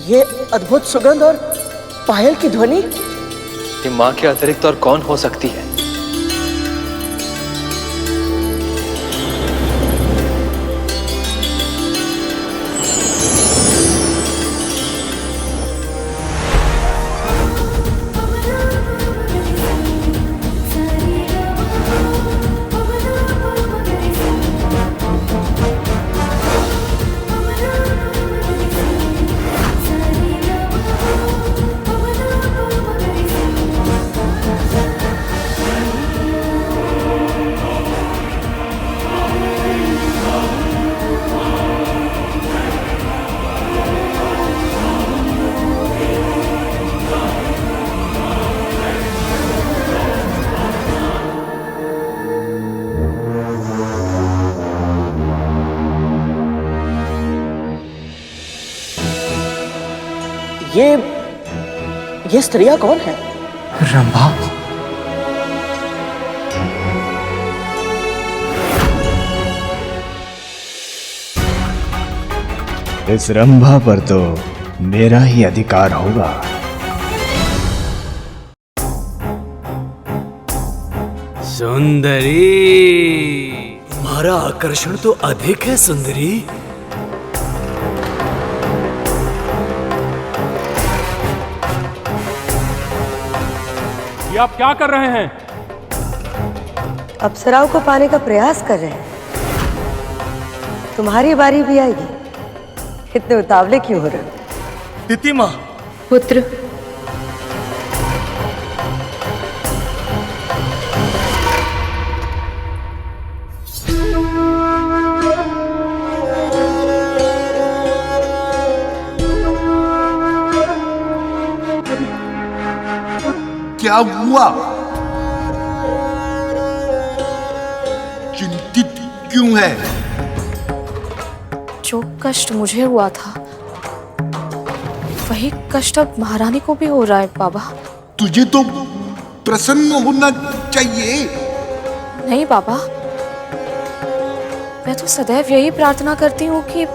ये अद्भुत सुगंध और पायल की ध्वनि, ये माँ के अतिरिक्त और कौन हो सकती है? ये स्त्रियां कौन है? रंभा। इस रंभा पर तो मेरा ही अधिकार होगा। सुंदरी, तुम्हारा आकर्षण तो अधिक है सुंदरी। ये आप क्या कर रहे हैं? अप्सराओं को पाने का प्रयास कर रहे हैं। तुम्हारी बारी भी आएगी। इतने उतावले क्यों हो रहे हो? तिथि माँ। पुत्र, क्या हुआ? चिंतित क्यों है? जो कष्ट मुझे हुआ था वही कष्ट अब महारानी को भी हो रहा है बाबा। तुझे तो प्रसन्न होना चाहिए। नहीं बाबा, मैं तो सदैव यही प्रार्थना करती हूँ कि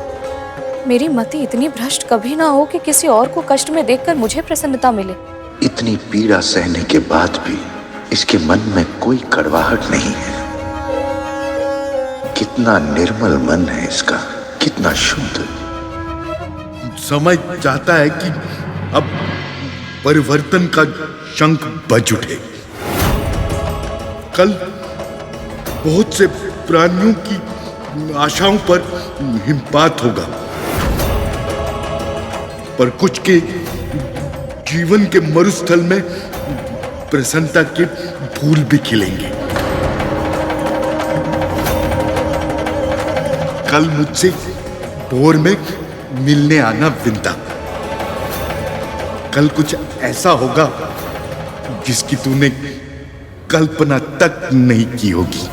मेरी मति इतनी भ्रष्ट कभी ना हो कि किसी और को कष्ट में देखकर मुझे प्रसन्नता मिले। इतनी पीड़ा सहने के बाद भी इसके मन में कोई कड़वाहट नहीं है। कितना निर्मल मन है इसका, कितना शुद्ध। समझ चाहता है कि अब परिवर्तन का शंख बज उठे। कल बहुत से प्राणियों की आशाओं पर हिमपात होगा, पर कुछ के जीवन के मरुस्थल में प्रसन्नता के फूल भी खिलेंगे। कल मुझसे भोर में मिलने आना विंता। कल कुछ ऐसा होगा जिसकी तूने कल्पना तक नहीं की होगी।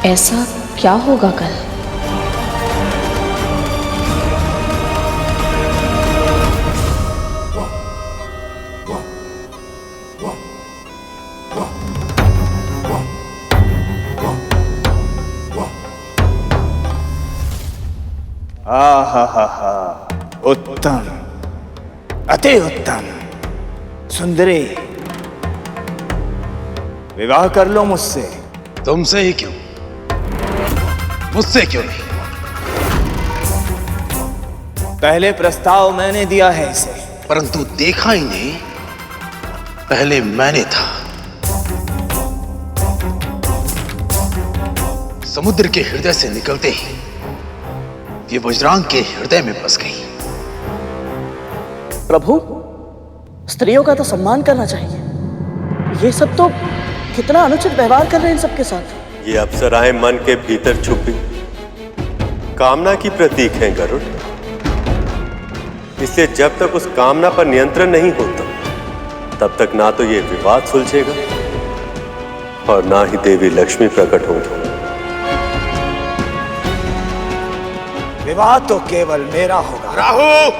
ऐसा क्या होगा कल? आहा, उत्तम, अति उत्तम। सुंदरी, विवाह कर लो मुझसे। तुमसे ही क्यों? मुझसे क्यों नहीं? पहले प्रस्ताव मैंने दिया है इसे, परंतु देखा ही नहीं, पहले मैंने था। समुद्र के हृदय से निकलते ही ये वज्रांग के हृदय में बस गई। प्रभु, स्त्रियों का तो सम्मान करना चाहिए। ये सब तो कितना अनुचित व्यवहार कर रहे हैं इन सबके साथ। ये अप्सराएं मन के भीतर छुपी कामना की प्रतीक हैं गरुड़। इसलिए जब तक उस कामना पर नियंत्रण नहीं होता, तब तक ना तो ये विवाद सुलझेगा और ना ही देवी लक्ष्मी प्रकट होगी। विवाह तो केवल मेरा होगा। राहु,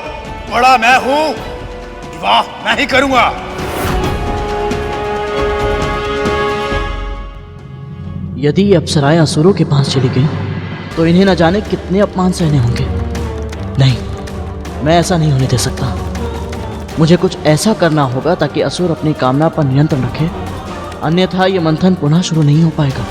बड़ा मैं हूं, विवाह मैं ही करूंगा। यदि ये अप्सराएं असुरों के पास चली गई तो इन्हें न जाने कितने अपमान सहने होंगे। नहीं, मैं ऐसा नहीं होने दे सकता। मुझे कुछ ऐसा करना होगा ताकि असुर अपनी कामना पर नियंत्रण रखे, अन्यथा ये मंथन पुनः शुरू नहीं हो पाएगा।